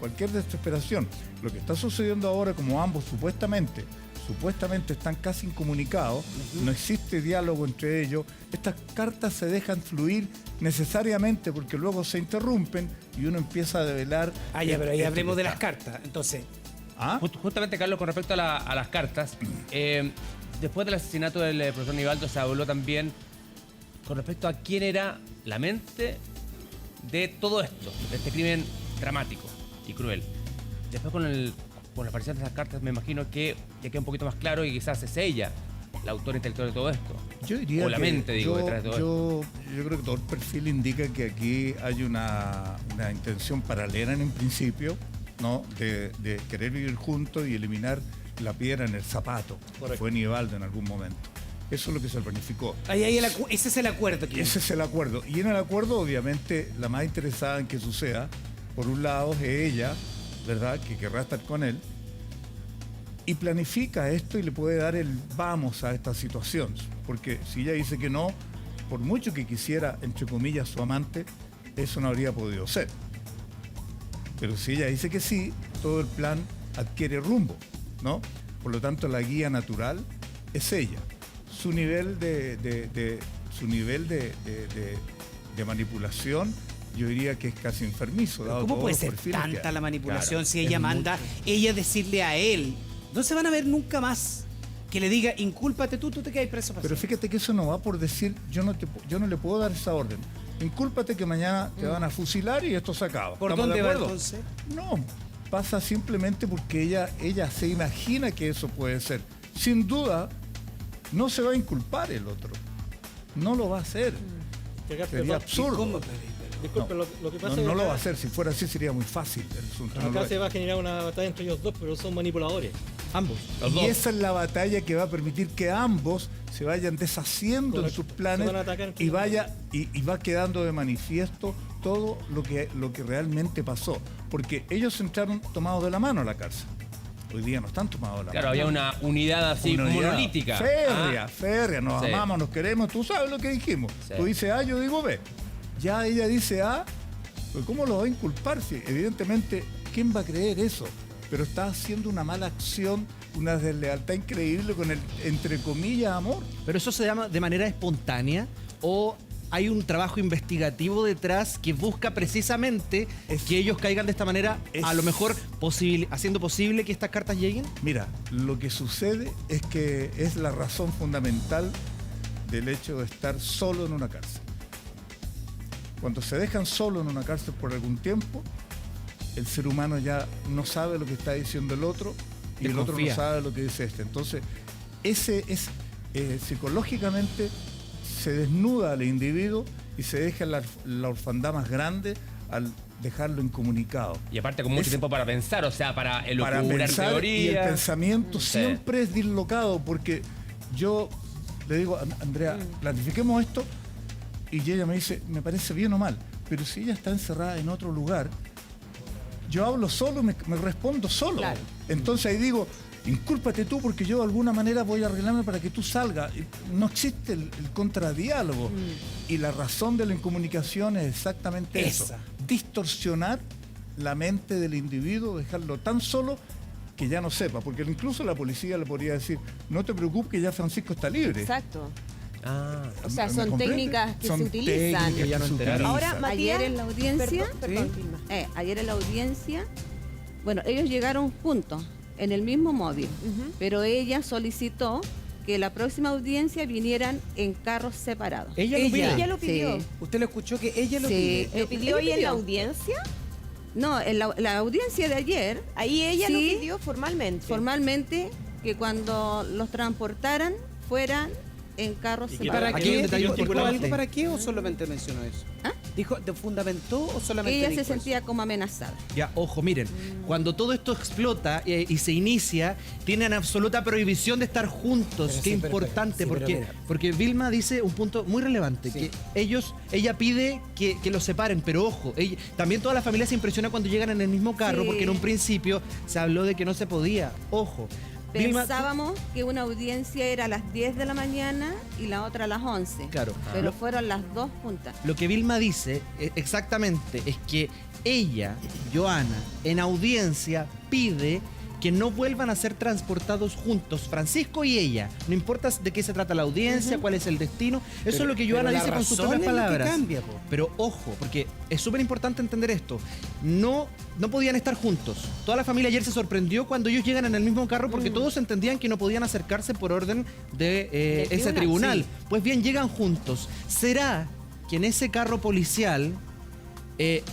Speaker 15: cualquier desesperación. Lo que está sucediendo ahora, como ambos supuestamente están casi incomunicados, no existe diálogo entre ellos, estas cartas se dejan fluir necesariamente porque luego se interrumpen y uno empieza a develar...
Speaker 2: Pero ahí hablemos de las cartas, entonces...
Speaker 1: Justamente, Carlos, con respecto a las cartas, después del asesinato del profesor Nivaldo se habló también con respecto a quién era la mente de todo esto, de este crimen dramático y cruel. Después con la aparición de esas cartas me imagino que ya queda un poquito más claro y quizás es ella la autora intelectual de todo esto.
Speaker 15: Yo diría
Speaker 1: o la mente, detrás de todo esto.
Speaker 15: Yo creo que todo el perfil indica que aquí hay una intención paralela en un principio, ¿no? de querer vivir juntos y eliminar la piedra en el zapato. Correcto. Fue Nivaldo en algún momento. Eso es lo que se planificó.
Speaker 2: Ese es el acuerdo.
Speaker 15: Ese es el acuerdo. Y en el acuerdo, obviamente, la más interesada en que suceda, por un lado, es ella, ¿verdad?, que querrá estar con él, y planifica esto y le puede dar el vamos a esta situación. Porque si ella dice que no, por mucho que quisiera, entre comillas, su amante, eso no habría podido ser. Pero si ella dice que sí, todo el plan adquiere rumbo, ¿no? Por lo tanto, la guía natural es ella. Su nivel de manipulación, yo diría que es casi enfermizo.
Speaker 2: ¿Cómo puede ser tanta la manipulación si ella manda, ella decirle a él? No se van a ver nunca más. que le diga, incúlpate tú te quedas preso para
Speaker 15: Pero
Speaker 2: siempre.
Speaker 15: fíjate que eso no va por decir, yo no le puedo dar esa orden. Incúlpate que mañana te van a fusilar y esto se acaba.
Speaker 2: ¿Por
Speaker 15: ¿Estamos
Speaker 2: dónde
Speaker 15: de
Speaker 2: va
Speaker 15: acuerdo?
Speaker 2: entonces?
Speaker 15: No, pasa simplemente porque ella se imagina que eso puede ser. Sin duda, no se va a inculpar el otro. No lo va a hacer. Sería absurdo.
Speaker 14: Disculpe,
Speaker 15: No,
Speaker 14: lo que pasa
Speaker 15: no,
Speaker 14: es
Speaker 15: no
Speaker 14: que
Speaker 15: lo
Speaker 14: acá-
Speaker 15: va a hacer. Si fuera así sería muy fácil el asunto. No lo
Speaker 14: Acá
Speaker 15: es.
Speaker 14: se va a generar una batalla entre ellos dos, pero son manipuladores. Ambos.
Speaker 15: Y esa es la batalla que va a permitir que ambos se vayan deshaciendo en
Speaker 14: Correcto.
Speaker 15: sus planes
Speaker 14: Se van a atacar entre
Speaker 15: y
Speaker 14: ellos.
Speaker 15: y va quedando de manifiesto todo lo que realmente pasó. Porque ellos entraron tomados de la mano a la cárcel. Hoy día no están tomados de la
Speaker 1: Claro,
Speaker 15: mano.
Speaker 1: había una unidad así
Speaker 15: Una unidad
Speaker 1: monolítica.
Speaker 15: Férrea, nos
Speaker 1: Sí.
Speaker 15: amamos, nos queremos, tú sabes lo que dijimos.
Speaker 1: Sí.
Speaker 15: Tú dices A, yo digo B. Ya ella dice A, pues ¿cómo lo va a inculpar? Si evidentemente, ¿quién va a creer eso? Pero está haciendo una mala acción, una deslealtad increíble con el, entre comillas, amor.
Speaker 13: ¿Pero eso se llama de manera espontánea o hay un trabajo investigativo detrás que busca precisamente que ellos caigan de esta manera, a lo mejor haciendo posible que estas cartas lleguen?
Speaker 15: Mira, lo que sucede es que es la razón fundamental del hecho de estar solo en una cárcel. Cuando se dejan solo en una cárcel por algún tiempo, el ser humano ya no sabe lo que está diciendo el otro y el otro no
Speaker 13: Desconfía.
Speaker 15: sabe lo que dice este. Entonces, ese es psicológicamente se desnuda al individuo y se deja la orfandad más grande al dejarlo incomunicado.
Speaker 1: Y aparte con mucho
Speaker 15: Es-
Speaker 1: tiempo para pensar, o sea, para
Speaker 15: para
Speaker 1: elucubrar
Speaker 15: pensar,
Speaker 1: teorías.
Speaker 15: y el pensamiento
Speaker 1: Sí.
Speaker 15: siempre es dislocado, porque yo le digo, Andrea, planifiquemos esto, y ella me dice, me parece bien o mal, pero si ella está encerrada en otro lugar, yo hablo solo, me respondo solo.
Speaker 4: Claro.
Speaker 15: Entonces ahí digo, incúlpate tú porque yo de alguna manera voy a arreglarme para que tú salgas. No existe el contradiálogo. Y la razón de la incomunicación es exactamente eso.
Speaker 2: Esa.
Speaker 15: Distorsionar la mente del individuo, dejarlo tan solo que ya no sepa. Porque incluso la policía le podría decir, no te preocupes que ya Francisco está libre.
Speaker 4: Exacto.
Speaker 1: Ah,
Speaker 4: O sea,
Speaker 15: ¿me
Speaker 4: son
Speaker 15: comprende?
Speaker 4: técnicas que
Speaker 15: Son
Speaker 4: se utilizan.
Speaker 15: técnicas que
Speaker 1: Ya no
Speaker 15: se
Speaker 1: enteraron.
Speaker 4: Ahora,
Speaker 15: utilizan.
Speaker 4: Matías,
Speaker 12: Ayer en la audiencia,
Speaker 4: perdón, Vilma.
Speaker 12: ayer en la audiencia, bueno, ellos llegaron juntos en el mismo móvil, pero ella solicitó que la próxima audiencia vinieran en carros separados.
Speaker 2: Ella
Speaker 4: lo pidió.
Speaker 12: Sí.
Speaker 2: ¿Usted lo escuchó que ella lo
Speaker 12: Sí.
Speaker 2: pide?
Speaker 4: ¿Lo pidió
Speaker 12: Ella
Speaker 4: ahí en la
Speaker 12: pidió.
Speaker 4: audiencia?
Speaker 12: No, en la audiencia de ayer,
Speaker 4: Ahí ella lo
Speaker 12: Sí.
Speaker 4: pidió formalmente.
Speaker 12: formalmente, que cuando los transportaran fueran en carros
Speaker 14: ¿Y qué
Speaker 12: separados.
Speaker 2: ¿Para
Speaker 13: Aquí hay un
Speaker 2: qué?
Speaker 13: detalle
Speaker 2: ¿Dijo
Speaker 13: importante.
Speaker 2: algo para qué o solamente mencionó eso?
Speaker 12: ¿Ah?
Speaker 2: ¿Dijo, ¿te fundamentó o solamente
Speaker 12: Ella se
Speaker 2: dijo eso?
Speaker 12: sentía como amenazada.
Speaker 13: Ya, ojo, miren, cuando todo esto explota y se inicia, tienen absoluta prohibición de estar juntos.
Speaker 2: Pero
Speaker 13: Qué
Speaker 2: sí, pero
Speaker 13: importante,
Speaker 2: espera, sí, pero
Speaker 13: porque Vilma dice un punto muy relevante,
Speaker 2: Sí.
Speaker 13: que ella pide que los separen, pero ojo, también toda la familia se impresiona cuando llegan en el mismo carro,
Speaker 12: Sí.
Speaker 13: porque en un principio se habló de que no se podía. Ojo. Vilma,
Speaker 12: Pensábamos que una audiencia era a las 10 de la mañana y la otra a las 11.
Speaker 13: Claro.
Speaker 12: Pero fueron las dos juntas.
Speaker 13: Lo que Vilma dice exactamente es que ella, Joana, en audiencia pide que no vuelvan a ser transportados juntos, Francisco y ella. No importa de qué se trata la audiencia, cuál es el destino. Eso es lo que Joana
Speaker 2: la
Speaker 13: dice con sus
Speaker 2: razón
Speaker 13: propias
Speaker 2: es lo que
Speaker 13: palabras.
Speaker 2: cambia, po.
Speaker 13: Pero ojo, porque es súper importante entender esto. No podían estar juntos. Toda la familia ayer se sorprendió cuando ellos llegan en el mismo carro porque todos entendían que no podían acercarse por orden de ese tribunal. Pues bien, llegan juntos. ¿Será que en ese carro policial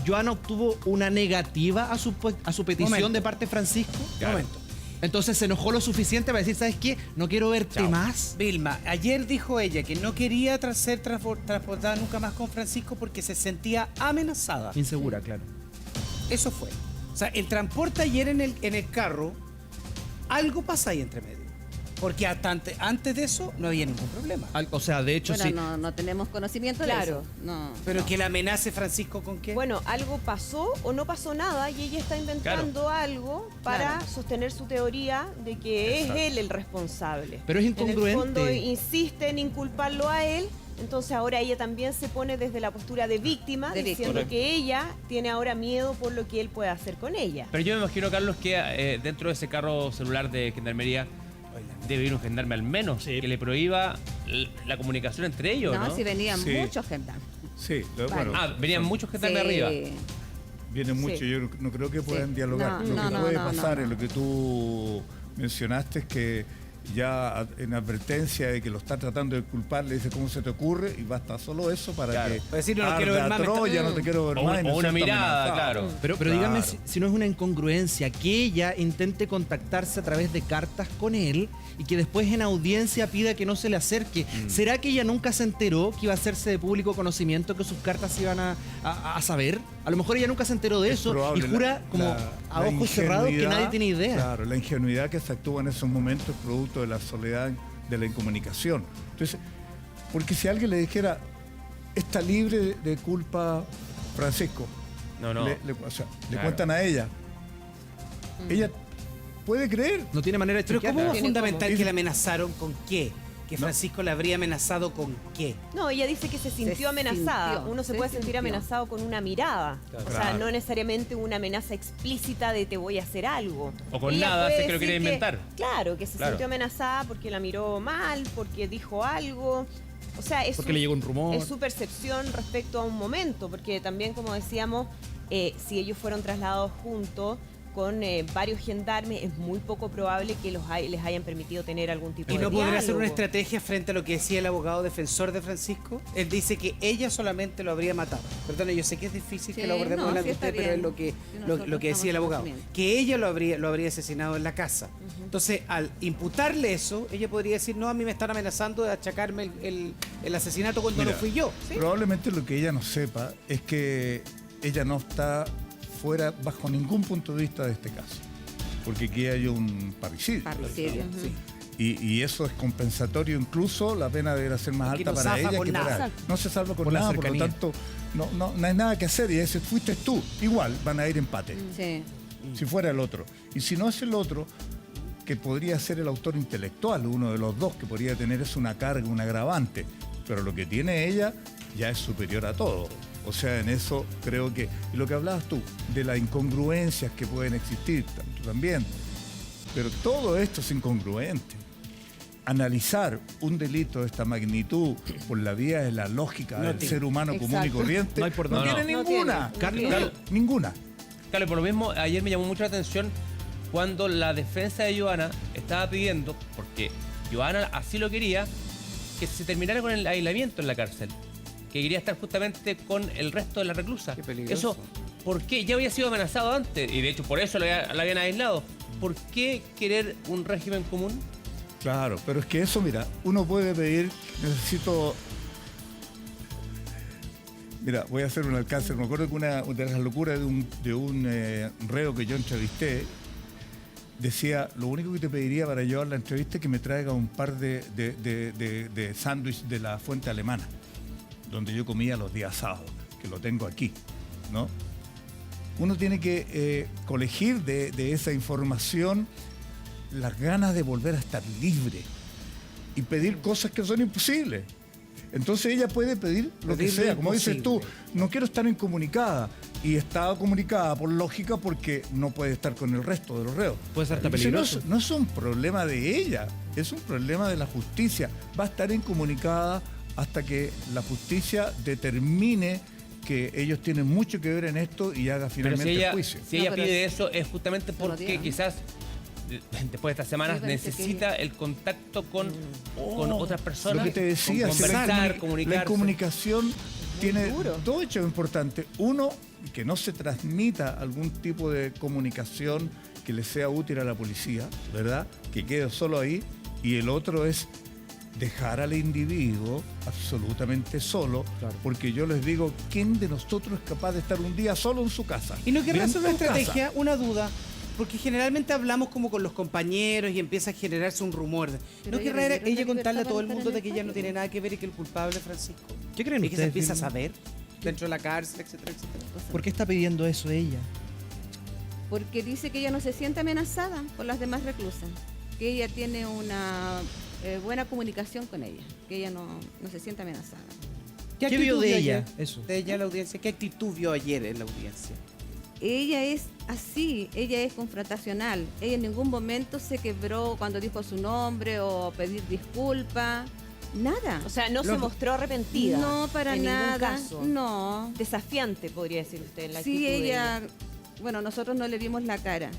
Speaker 13: Joana obtuvo una negativa a su petición
Speaker 2: Momento.
Speaker 13: de parte de Francisco?
Speaker 2: Un momento.
Speaker 13: Entonces se enojó lo suficiente para decir, ¿sabes qué? No quiero verte más.
Speaker 2: Vilma, ayer dijo ella que no quería ser transportada nunca más con Francisco porque se sentía amenazada.
Speaker 13: Insegura, claro.
Speaker 2: Eso fue. O sea, el transporte ayer en el carro, algo pasa ahí entre medio. Porque antes de eso no había ningún problema.
Speaker 13: O sea, de hecho,
Speaker 12: Bueno,
Speaker 13: sí.
Speaker 12: no tenemos conocimiento
Speaker 4: Claro.
Speaker 12: de eso. No,
Speaker 2: Pero
Speaker 12: no.
Speaker 2: que la amenace Francisco con qué.
Speaker 4: Bueno, algo pasó o no pasó nada y ella está inventando algo para
Speaker 12: Claro.
Speaker 4: sostener su teoría de que
Speaker 15: Exacto.
Speaker 4: es él el responsable.
Speaker 13: Pero es
Speaker 4: En el
Speaker 13: incongruente.
Speaker 4: fondo insiste en inculparlo a él, entonces ahora ella también se pone desde la postura de víctima,
Speaker 12: De
Speaker 4: diciendo
Speaker 12: víctima.
Speaker 4: que ella tiene ahora miedo por lo que él puede hacer con ella.
Speaker 1: Pero yo me imagino, Carlos, que dentro de ese carro celular de Gendarmería debe ir un gendarme al menos,
Speaker 14: Sí.
Speaker 1: que le prohíba la comunicación entre ellos, ¿no?
Speaker 12: No, si venían
Speaker 15: Sí.
Speaker 12: muchos gendarmes.
Speaker 15: Sí,
Speaker 12: Vale.
Speaker 1: Ah, venían muchos gendarmes
Speaker 12: Sí.
Speaker 1: arriba.
Speaker 15: Viene mucho,
Speaker 12: Sí.
Speaker 15: yo no creo que puedan
Speaker 12: Sí.
Speaker 15: dialogar.
Speaker 12: No,
Speaker 15: Lo
Speaker 12: no,
Speaker 15: que
Speaker 12: no,
Speaker 15: puede
Speaker 12: no,
Speaker 15: pasar
Speaker 12: no.
Speaker 15: es lo que tú mencionaste, es que ya en advertencia de que lo está tratando de culpar, le dice ¿cómo se te ocurre? Y basta solo eso para que
Speaker 2: decir, no quiero ver más,
Speaker 15: Troya, no te quiero ver más.
Speaker 1: O una mirada, claro.
Speaker 13: Pero dígame si no es una incongruencia que ella intente contactarse a través de cartas con él y que después en audiencia pida que no se le acerque. ¿Será que ella nunca se enteró que iba a hacerse de público conocimiento que sus cartas se iban a saber? A lo mejor ella nunca se enteró de eso y jura a ojos cerrados que nadie tiene idea.
Speaker 15: Claro, la ingenuidad que se actúa en esos momentos es producto de la soledad de la incomunicación. Entonces, porque si alguien le dijera, está libre de culpa Francisco,
Speaker 1: no.
Speaker 15: Le cuentan a ella. Ella puede creer.
Speaker 13: No tiene manera de
Speaker 2: Pero
Speaker 13: chequearla.
Speaker 2: ¿cómo va a fundamentar que la amenazaron con qué? Que Francisco la habría amenazado con qué.
Speaker 4: No, ella dice que se sintió amenazada. Uno se puede sentir amenazado con una mirada.
Speaker 1: Claro.
Speaker 4: O sea, no necesariamente una amenaza explícita de te voy a hacer algo.
Speaker 1: O con
Speaker 4: Ella
Speaker 1: nada,
Speaker 4: puede
Speaker 1: sé que lo quiere
Speaker 4: decir
Speaker 1: inventar.
Speaker 4: Claro, que se sintió amenazada porque la miró mal, porque dijo algo. O sea,
Speaker 13: porque le llegó un rumor.
Speaker 4: es su percepción respecto a un momento, porque también, como decíamos, si ellos fueron trasladados juntos con varios gendarmes, es muy poco probable que les hayan permitido tener algún tipo de
Speaker 2: ¿Y no podría ser una
Speaker 4: diálogo.
Speaker 2: estrategia frente a lo que decía el abogado defensor de Francisco? Él dice que ella solamente lo habría matado. Perdón, yo sé que es difícil que lo abordemos delante de usted, pero es lo que decía el abogado. Que ella lo habría asesinado en la casa. Entonces, al imputarle eso, ella podría decir, no, a mí me están amenazando de achacarme el asesinato cuando no fui yo. ¿Sí?
Speaker 15: Probablemente lo que ella no sepa es que ella no está fuera bajo ningún punto de vista de este caso, porque aquí hay un parricidio. Y eso es compensatorio, incluso la pena deberá ser más alta para ella que para él. No se salva con nada, por lo tanto no hay nada que hacer, y ese fuiste tú, igual van a ir empate. Si fuera el otro. Y si no es el otro, que podría ser el autor intelectual, uno de los dos que podría tener es una carga, un agravante, pero lo que tiene ella ya es superior a todo. O sea, en eso creo que, y lo que hablabas tú, de las incongruencias que pueden existir, tú también, pero todo esto es incongruente. Analizar un delito de esta magnitud por la vía de la lógica del ser humano común y corriente, no tiene ninguna. Ninguna.
Speaker 1: Claro, por lo mismo, ayer me llamó mucho la atención cuando la defensa de Johanna estaba pidiendo, porque Johanna así lo quería, que se terminara con el aislamiento en la cárcel, que quería estar justamente con el resto de la reclusa.
Speaker 2: Qué peligroso.
Speaker 1: Eso, ¿por qué? Ya había sido amenazado antes, y de hecho por eso la habían aislado. ¿Por qué querer un régimen común?
Speaker 15: Claro, pero es que eso, mira, uno puede pedir, voy a hacer un alcance. Me acuerdo que una de las locuras de un reo que yo entrevisté decía, lo único que te pediría para llevar la entrevista es que me traiga un par de sándwiches de la fuente alemana, donde yo comía los días sábados, que lo tengo aquí, ¿no? Uno tiene que colegir de esa información las ganas de volver a estar libre y pedir cosas que son imposibles. Entonces ella puede pedir lo que sea, como dices tú, no quiero estar incomunicada, y estaba comunicada por lógica porque no puede estar con el resto de los reos.
Speaker 13: Puede ser tan peligroso.
Speaker 15: No es un problema de ella, es un problema de la justicia. Va a estar incomunicada hasta que la justicia determine que ellos tienen mucho que ver en esto y haga finalmente el juicio.
Speaker 1: Si ella pide eso es justamente porque quizás después de estas semanas necesita el contacto con otras personas.
Speaker 15: Lo que te decía,
Speaker 1: conversar, comunicarse.
Speaker 15: La comunicación tiene dos hechos importantes. Uno, que no se transmita algún tipo de comunicación que le sea útil a la policía, ¿verdad? Que quede solo ahí. Y el otro es dejar al individuo absolutamente solo, porque yo les digo, ¿quién de nosotros es capaz de estar un día solo en su casa?
Speaker 2: ¿Y no querrá ser una
Speaker 15: En tu
Speaker 2: estrategia,
Speaker 15: casa.
Speaker 2: una duda? Porque generalmente hablamos como con los compañeros y empieza a generarse un rumor. ¿No querrá ella contarle a todo el mundo de que ella no tiene nada que ver y que el culpable es Francisco?
Speaker 13: ¿Qué creen
Speaker 2: y que se
Speaker 13: ustedes,
Speaker 2: empieza a
Speaker 13: Vilma?
Speaker 2: saber dentro de la cárcel, etcétera, etcétera?
Speaker 13: ¿Por qué está pidiendo eso ella?
Speaker 12: Porque dice que ella no se siente amenazada por las demás reclusas, que ella tiene una buena comunicación con ella, que ella no se siente amenazada.
Speaker 2: ¿Qué
Speaker 13: ¿Qué vio
Speaker 2: actitud
Speaker 13: de
Speaker 2: ayer?
Speaker 13: ella? Eso.
Speaker 2: De ella en la audiencia. ¿Qué actitud vio ayer en la audiencia?
Speaker 12: Ella es así, ella es confrontacional. Ella en ningún momento se quebró cuando dijo su nombre o pedir disculpas. Nada.
Speaker 4: O sea, no se mostró arrepentida.
Speaker 12: No, para
Speaker 4: en
Speaker 12: nada.
Speaker 4: ningún caso.
Speaker 12: No.
Speaker 4: Desafiante, podría decir usted, la
Speaker 12: Sí,
Speaker 4: actitud de
Speaker 12: ella, bueno, nosotros no le vimos la cara,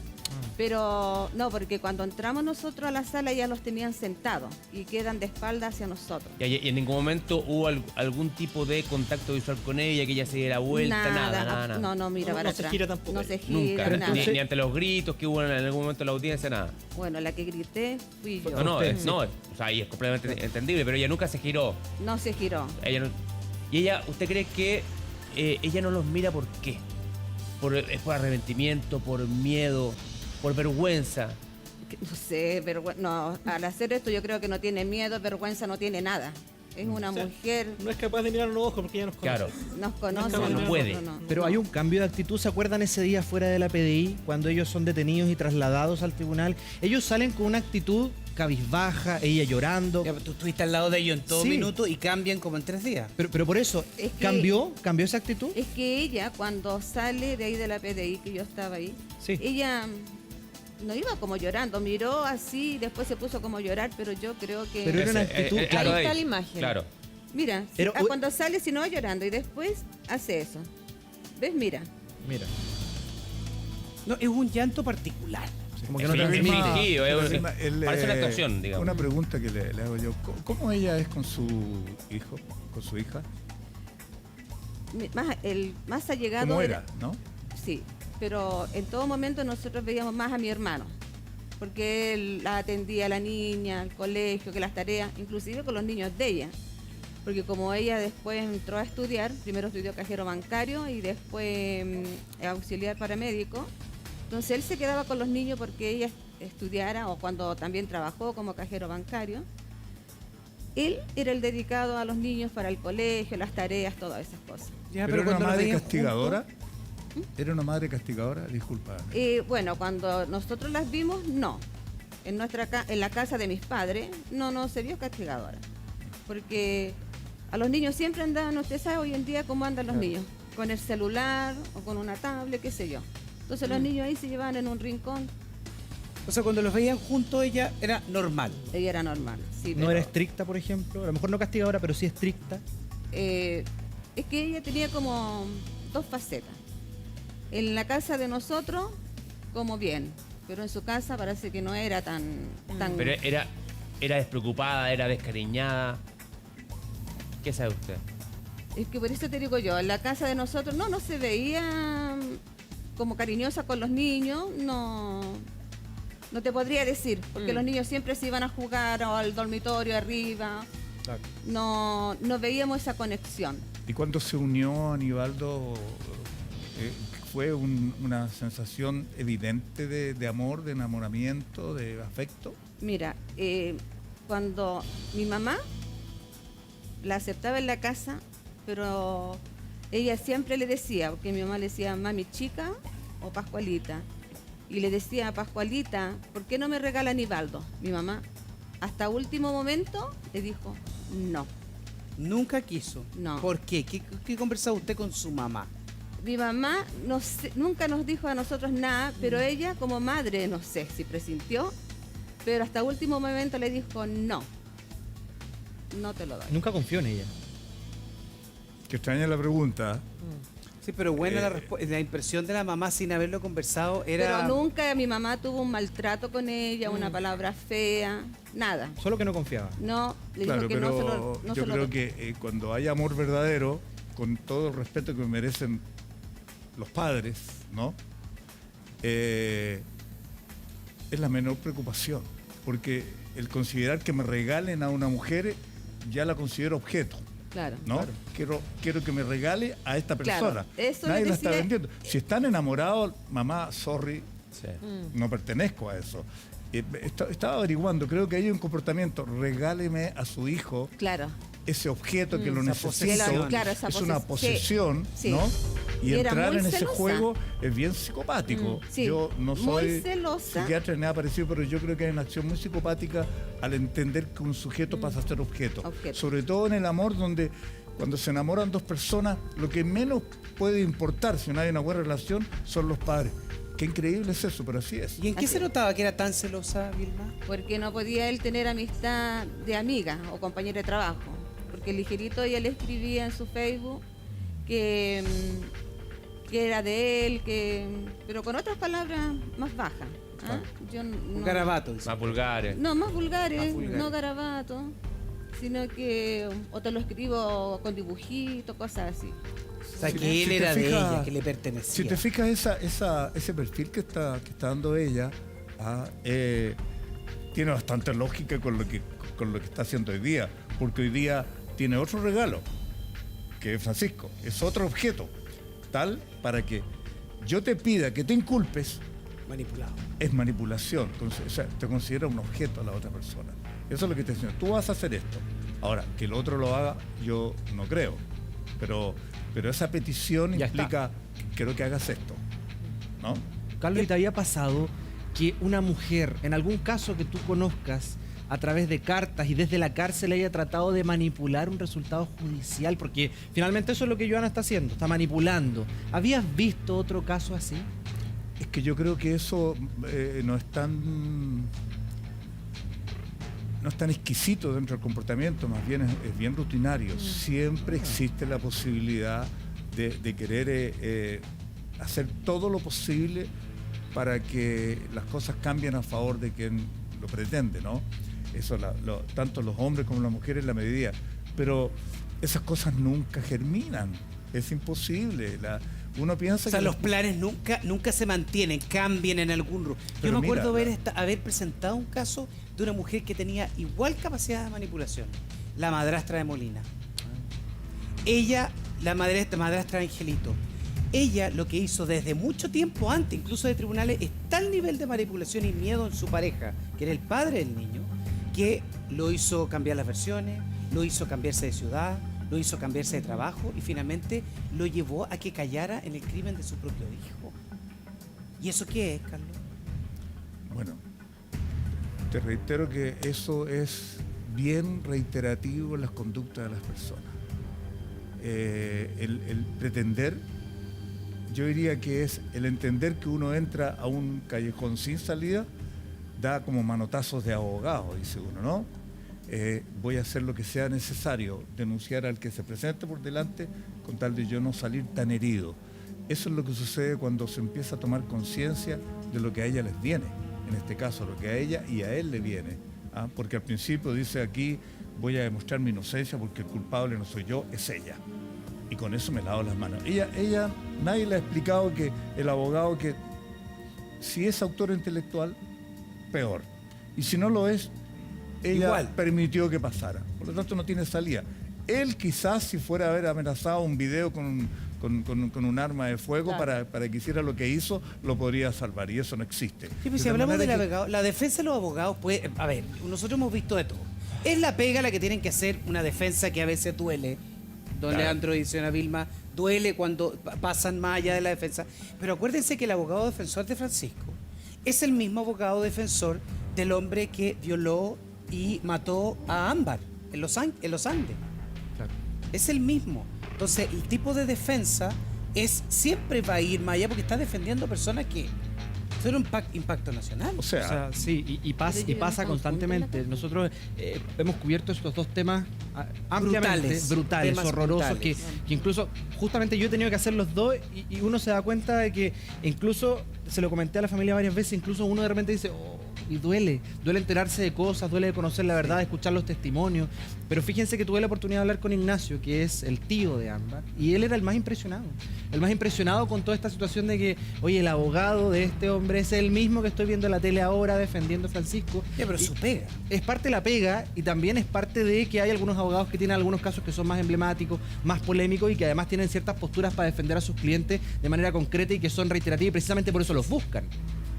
Speaker 12: Pero no, porque cuando entramos nosotros a la sala ya los tenían sentados y quedan de espalda hacia nosotros.
Speaker 1: Y en ningún momento hubo algún tipo de contacto visual con ella, que ella se diera vuelta, nada.
Speaker 12: No, mira para atrás.
Speaker 14: No se gira tampoco.
Speaker 12: No se gira,
Speaker 1: Nunca,
Speaker 12: nada.
Speaker 1: ni ante los gritos que hubo en algún momento en la audiencia, nada.
Speaker 12: Bueno, la que grité fui yo.
Speaker 1: No, o sea, y es completamente entendible, pero ella nunca se giró.
Speaker 12: No se giró.
Speaker 1: Y ella, ¿usted cree que ella no los mira por qué? ¿Es por arrepentimiento, por miedo, por vergüenza?
Speaker 12: No sé, no, al hacer esto yo creo que no tiene miedo, vergüenza, no tiene nada. Es una mujer...
Speaker 14: No es capaz de mirar los ojos porque ella nos conoce.
Speaker 1: Claro.
Speaker 12: Nos conoce.
Speaker 1: No puede.
Speaker 13: Pero hay un cambio de actitud. ¿Se acuerdan ese día fuera de la PDI, cuando ellos son detenidos y trasladados al tribunal? Ellos salen con una actitud cabizbaja, ella llorando.
Speaker 2: Ya, tú estuviste al lado de ellos en todo
Speaker 13: Sí.
Speaker 2: minuto y cambian como en 3 días.
Speaker 13: Pero por eso,
Speaker 12: Es que-
Speaker 13: ¿cambió esa actitud?
Speaker 12: Es que ella, cuando sale de ahí de la PDI, que yo estaba ahí,
Speaker 13: Sí.
Speaker 12: ella no iba como llorando, miró así y después se puso como a llorar, pero yo creo que...
Speaker 13: Pero era una actitud, claro.
Speaker 4: Ahí está la imagen.
Speaker 1: Claro.
Speaker 12: Mira,
Speaker 13: Pero-
Speaker 12: cuando sale si no va llorando y después hace eso. ¿Ves? Mira.
Speaker 13: Mira.
Speaker 2: No, es un llanto particular.
Speaker 13: Como que
Speaker 1: Es
Speaker 13: no transmite.
Speaker 1: fingido,
Speaker 15: Pero
Speaker 1: parece una actuación, digamos.
Speaker 15: Una pregunta que le hago yo. ¿Cómo ella es con su hijo, con su hija?
Speaker 12: El más allegado...
Speaker 15: ¿Cómo era, no?
Speaker 12: Sí, pero en todo momento nosotros veíamos más a mi hermano, porque él la atendía a la niña, al colegio, que las tareas, inclusive con los niños de ella. Porque como ella después entró a estudiar, primero estudió cajero bancario y después auxiliar paramédico, entonces él se quedaba con los niños porque ella estudiara o cuando también trabajó como cajero bancario. Él era el dedicado a los niños para el colegio, las tareas, todas esas cosas.
Speaker 2: Ya,
Speaker 15: ¿Pero era una
Speaker 2: cuando lo
Speaker 15: madre
Speaker 2: veían
Speaker 15: castigadora?
Speaker 2: juntos,
Speaker 15: ¿Era una madre castigadora? Disculpa.
Speaker 12: Bueno, cuando nosotros las vimos, no. En la casa de mis padres no se vio castigadora. Porque a los niños siempre andaban, usted sabe hoy en día cómo andan los niños, con el celular o con una tablet, qué sé yo. Entonces los niños ahí se llevaban en un rincón.
Speaker 2: O sea, cuando los veían juntos ella era normal.
Speaker 12: Ella era normal, sí.
Speaker 13: ¿No
Speaker 12: pero,
Speaker 13: era estricta, por ejemplo? A lo mejor no castigadora, pero sí estricta.
Speaker 12: es que ella tenía como 2 facetas. En la casa de nosotros, como bien, pero en su casa parece que no era tan...
Speaker 1: Pero era despreocupada, era descariñada. ¿Qué sabe usted?
Speaker 12: Es que por eso te digo yo, en la casa de nosotros no se veía como cariñosa con los niños, no te podría decir, porque los niños siempre se iban a jugar o al dormitorio arriba, no veíamos esa conexión.
Speaker 15: ¿Y cuando se unió Aníbaldo, fue una sensación evidente de amor, de enamoramiento, de afecto?
Speaker 12: Mira, cuando mi mamá la aceptaba en la casa, pero ella siempre le decía, porque mi mamá le decía mami chica o Pascualita, y le decía a Pascualita, ¿por qué no me regala Aníbaldo? Mi mamá, hasta último momento, le dijo no.
Speaker 2: Nunca quiso.
Speaker 12: No.
Speaker 2: ¿Por qué? ¿Qué conversaba usted con su mamá?
Speaker 12: Mi mamá nunca nos dijo a nosotros nada, pero ella como madre, no sé si presintió, pero hasta último momento le dijo no te lo doy.
Speaker 13: Nunca confió en ella.
Speaker 15: Que extraña la pregunta.
Speaker 2: Sí, pero buena la impresión de la mamá sin haberlo conversado era...
Speaker 12: Pero nunca mi mamá tuvo un maltrato con ella, una palabra fea, nada.
Speaker 13: Solo que no confiaba.
Speaker 12: No, le
Speaker 15: Claro,
Speaker 12: dijo que
Speaker 15: pero
Speaker 12: no se lo... No
Speaker 15: yo
Speaker 12: se lo
Speaker 15: creo que cuando hay amor verdadero, con todo el respeto que merecen los padres, ¿no? Es la menor preocupación, porque el considerar que me regalen a una mujer ya la considero objeto.
Speaker 12: Claro.
Speaker 15: ¿No?
Speaker 12: Claro.
Speaker 15: Quiero que me regale a esta persona.
Speaker 12: Claro, eso
Speaker 15: Nadie
Speaker 12: le
Speaker 15: la está
Speaker 12: decía-
Speaker 15: vendiendo. Si están enamorados, mamá, sorry,
Speaker 1: Sí.
Speaker 15: no pertenezco a eso. Estaba averiguando, creo que hay un comportamiento, regáleme a su hijo
Speaker 12: Claro.
Speaker 15: ese objeto que lo
Speaker 2: Esa
Speaker 15: necesito,
Speaker 2: posesión.
Speaker 12: Claro, esa
Speaker 15: es una posesión,
Speaker 12: sí,
Speaker 15: ¿no?
Speaker 12: sí.
Speaker 15: Y
Speaker 12: Era
Speaker 15: entrar
Speaker 12: muy
Speaker 15: en ese
Speaker 12: celosa.
Speaker 15: juego es bien psicopático.
Speaker 12: Sí,
Speaker 15: Yo no
Speaker 12: muy
Speaker 15: soy
Speaker 12: celosa.
Speaker 15: psiquiatra ni nada parecido, pero yo creo que hay una acción muy psicopática al entender que un sujeto pasa a ser objeto.
Speaker 12: Objeto.
Speaker 15: Sobre todo en el amor, donde cuando se enamoran dos personas, lo que menos puede importar si no hay una buena relación son los padres. Qué increíble es eso, pero así es.
Speaker 2: ¿Y en qué
Speaker 12: Así
Speaker 2: se
Speaker 12: es.
Speaker 2: notaba que era tan celosa, Vilma?
Speaker 12: Porque no podía él tener amistad de amiga o compañera de trabajo. Porque ligerito ella le escribía en su Facebook que que era de él, pero con otras palabras más bajas. ¿Ah? Yo no,
Speaker 2: Garabato.
Speaker 1: Más vulgares.
Speaker 12: No, más vulgares, no garabato, sino que o te lo escribo con dibujitos, cosas así.
Speaker 2: O sea, que él era de ella, que le pertenecía.
Speaker 15: Si te fijas, ese perfil que está dando ella tiene bastante lógica con lo que está haciendo hoy día, porque hoy día tiene otro regalo, que es Francisco, es otro objeto, tal para que yo te pida que te inculpes.
Speaker 2: Manipulado.
Speaker 15: Es manipulación, o sea, te considera un objeto a la otra persona. Eso es lo que te dicen, tú vas a hacer esto. Ahora, que el otro lo haga, yo no creo, pero esa petición
Speaker 13: Ya
Speaker 15: implica, quiero que hagas esto, ¿no?
Speaker 13: Carlos, ¿y te había pasado que una mujer, en algún caso que tú conozcas, a través de cartas y desde la cárcel haya tratado de manipular un resultado judicial? Porque finalmente eso es lo que Joana está haciendo, está manipulando. ¿Habías visto otro caso así?
Speaker 15: Es que yo creo que eso no es tan exquisito dentro del comportamiento, más bien es bien rutinario. Siempre existe la posibilidad de querer hacer todo lo posible para que las cosas cambien a favor de quien lo pretende, ¿no? Eso tanto los hombres como las mujeres en la medida. Pero esas cosas nunca germinan, es imposible. Uno piensa que
Speaker 2: los planes nunca se mantienen, cambian en algún rumbo. Yo me acuerdo haber presentado un caso de una mujer que tenía igual capacidad de manipulación, la madrastra de Molina. Ella, la madrastra de Angelito, ella lo que hizo desde mucho tiempo antes, incluso de tribunales, es tal nivel de manipulación y miedo en su pareja, que era el padre del niño, que lo hizo cambiar las versiones, lo hizo cambiarse de ciudad, lo hizo cambiarse de trabajo y finalmente lo llevó a que callara en el crimen de su propio hijo. ¿Y eso qué es, Carlos?
Speaker 15: Bueno, te reitero que eso es bien reiterativo en las conductas de las personas. El pretender, yo diría que es el entender que uno entra a un callejón sin salida, da como manotazos de abogado, dice uno, ¿no? Voy a hacer lo que sea necesario, denunciar al que se presente por delante con tal de yo no salir tan herido. Eso es lo que sucede cuando se empieza a tomar conciencia de lo que a ella les viene, en este caso lo que a ella y a él le viene. Porque al principio dice aquí, voy a demostrar mi inocencia porque el culpable no soy yo, es ella. Y con eso me lavo las manos. Ella nadie le ha explicado que el abogado que si es autor intelectual, peor. Y si no lo es, ella permitió que pasara. Por lo tanto, no tiene salida. Él quizás, si fuera a haber amenazado un video con un arma de fuego, claro, para que hiciera lo que hizo, lo podría salvar. Y eso no existe.
Speaker 2: Sí, pues si hablamos del abogado, la defensa de los abogados puede... A ver, nosotros hemos visto de todo. Es la pega la que tienen que hacer una defensa que a veces duele. Don Leandro y señora Vilma, duele cuando pasan más allá de la defensa. Pero acuérdense que el abogado defensor de Francisco es el mismo abogado defensor del hombre que violó y mató a Ámbar en los Andes. Claro. Es el mismo. Entonces, el tipo de defensa siempre va a ir más allá porque está defendiendo personas que fueron impacto nacional.
Speaker 13: O sea sí, y pasa constantemente. Nosotros hemos cubierto estos dos temas ampliamente, brutales, horrorosos, brutales. Que incluso, justamente yo he tenido que hacer los dos y uno se da cuenta de que incluso, se lo comenté a la familia varias veces, incluso uno de repente dice, y duele enterarse de cosas, duele conocer la verdad, escuchar los testimonios. Pero fíjense que tuve la oportunidad de hablar con Ignacio, que es el tío de Ámbar, y él era el más impresionado con toda esta situación de que, oye, el abogado de este hombre es el mismo que estoy viendo en la tele ahora defendiendo a Francisco.
Speaker 2: Pero su pega.
Speaker 13: Es parte de la pega y también es parte de que hay algunos abogados que tienen algunos casos que son más emblemáticos, más polémicos y que además tienen ciertas posturas para defender a sus clientes de manera concreta y que son reiterativas y precisamente por eso los buscan.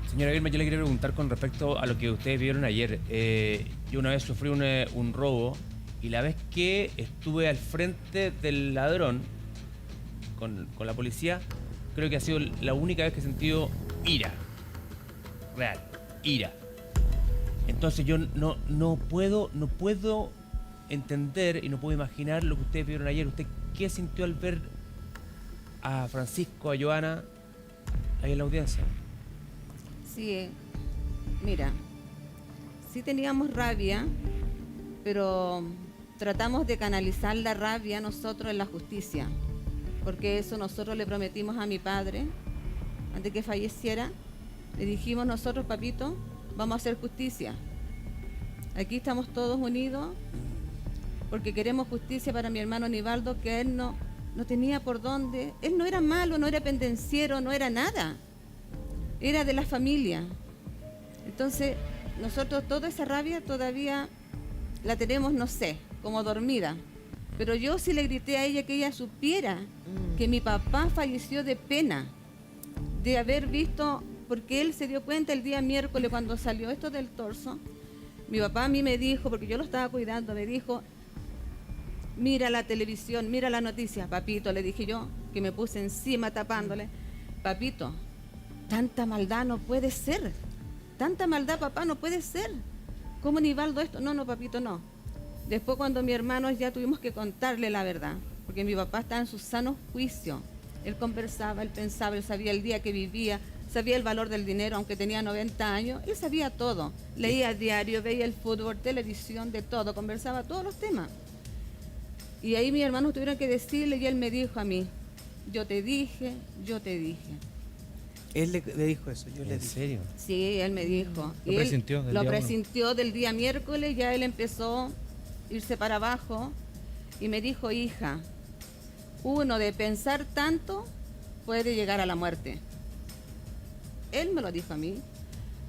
Speaker 1: Señora Vilma, yo le quería preguntar con respecto a lo que ustedes vieron ayer. Yo una vez sufrí un robo y la vez que estuve al frente del ladrón con la policía, creo que ha sido la única vez que he sentido ira. Real, ira. Entonces yo no puedo entender y no puedo imaginar lo que ustedes vieron ayer. ¿Usted qué sintió al ver a Francisco, a Joana, ahí en la audiencia?
Speaker 12: Sí, mira, sí teníamos rabia, pero tratamos de canalizar la rabia nosotros en la justicia, porque eso nosotros le prometimos a mi padre, antes que falleciera, le dijimos nosotros, papito, vamos a hacer justicia. Aquí estamos todos unidos porque queremos justicia para mi hermano Nivaldo, que él no tenía por dónde. Él no era malo, no era pendenciero, no era nada. Era de la familia. Entonces, nosotros toda esa rabia todavía la tenemos, no sé, como dormida. Pero yo sí le grité a ella que ella supiera que mi papá falleció de pena, de haber visto, porque él se dio cuenta el día miércoles cuando salió esto del torso. Mi papá a mí me dijo, porque yo lo estaba cuidando, me dijo, mira la televisión, mira la noticia. Papito, le dije yo, que me puse encima tapándole, papito, tanta maldad no puede ser. Tanta maldad, papá, no puede ser. ¿Cómo Nivaldo esto? No, papito, no. Después cuando mi hermano ya tuvimos que contarle la verdad, porque mi papá estaba en su sano juicio. Él conversaba, él pensaba, él sabía el día que vivía, sabía el valor del dinero, aunque tenía 90 años, él sabía todo. Leía el diario, veía el fútbol, televisión, de todo, conversaba todos los temas. Y ahí mis hermanos tuvieron que decirle y él me dijo a mí, yo te dije.
Speaker 2: Él le dijo eso, yo le dije.
Speaker 1: ¿En serio?
Speaker 12: Sí, él me dijo.
Speaker 1: Lo presintió del
Speaker 12: lo
Speaker 1: día
Speaker 12: presintió del día miércoles, ya él empezó a irse para abajo y me dijo, hija, uno de pensar tanto puede llegar a la muerte. Él me lo dijo a mí,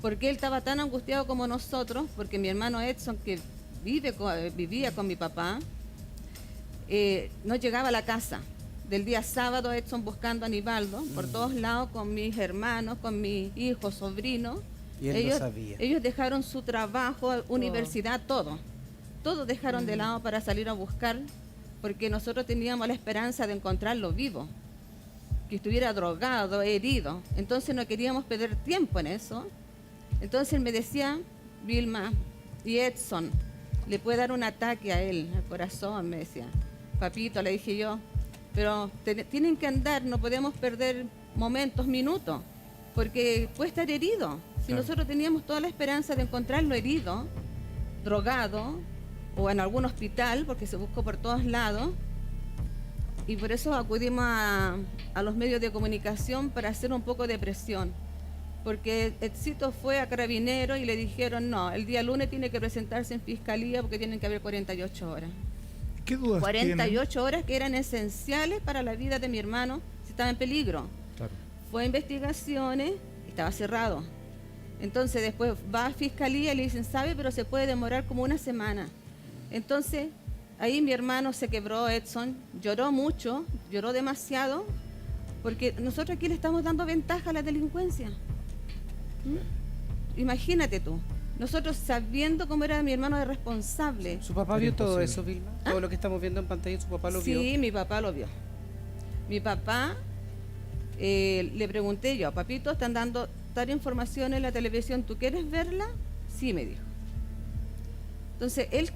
Speaker 12: porque él estaba tan angustiado como nosotros, porque mi hermano Edson, que vivía con mi papá, no llegaba a la casa. Del día sábado, Edson buscando a Nivaldo por todos lados, con mis hermanos, con mis hijos, sobrinos.
Speaker 2: Y él lo sabía.
Speaker 12: Ellos dejaron su trabajo, universidad, todo dejaron de lado para salir a buscar, porque nosotros teníamos la esperanza de encontrarlo vivo, que estuviera drogado, herido. Entonces no queríamos perder tiempo en eso. Entonces él me decía, Vilma y Edson, le puede dar un ataque a él, al corazón, me decía. Papito, le dije yo, pero tienen que andar, no podemos perder momentos, minutos, porque puede estar herido. Si nosotros teníamos toda la esperanza de encontrarlo herido, drogado, o en algún hospital, porque se buscó por todos lados, y por eso acudimos a los medios de comunicación para hacer un poco de presión, porque Edcito fue a Carabineros y le dijeron, no, el día lunes tiene que presentarse en Fiscalía porque tienen que haber 48 horas.
Speaker 15: ¿Qué dudas
Speaker 12: 48
Speaker 15: tienen?
Speaker 12: horas que eran esenciales para la vida de mi hermano, si estaba en peligro.
Speaker 1: Claro.
Speaker 12: Fue a investigaciones, estaba cerrado. Entonces después va a Fiscalía y le dicen, sabe, pero se puede demorar como una semana. Entonces, ahí mi hermano se quebró, Edson, lloró mucho, lloró demasiado, porque nosotros aquí le estamos dando ventaja a la delincuencia. Imagínate tú, nosotros sabiendo cómo era mi hermano de responsable.
Speaker 2: ¿Su papá vio todo eso, Vilma? Todo lo que estamos viendo en pantalla, ¿su papá lo vio?
Speaker 12: Sí, mi papá lo vio. Mi papá, le pregunté yo, papito, están dando tal información en la televisión, ¿tú quieres verla? Sí, me dijo. Entonces, él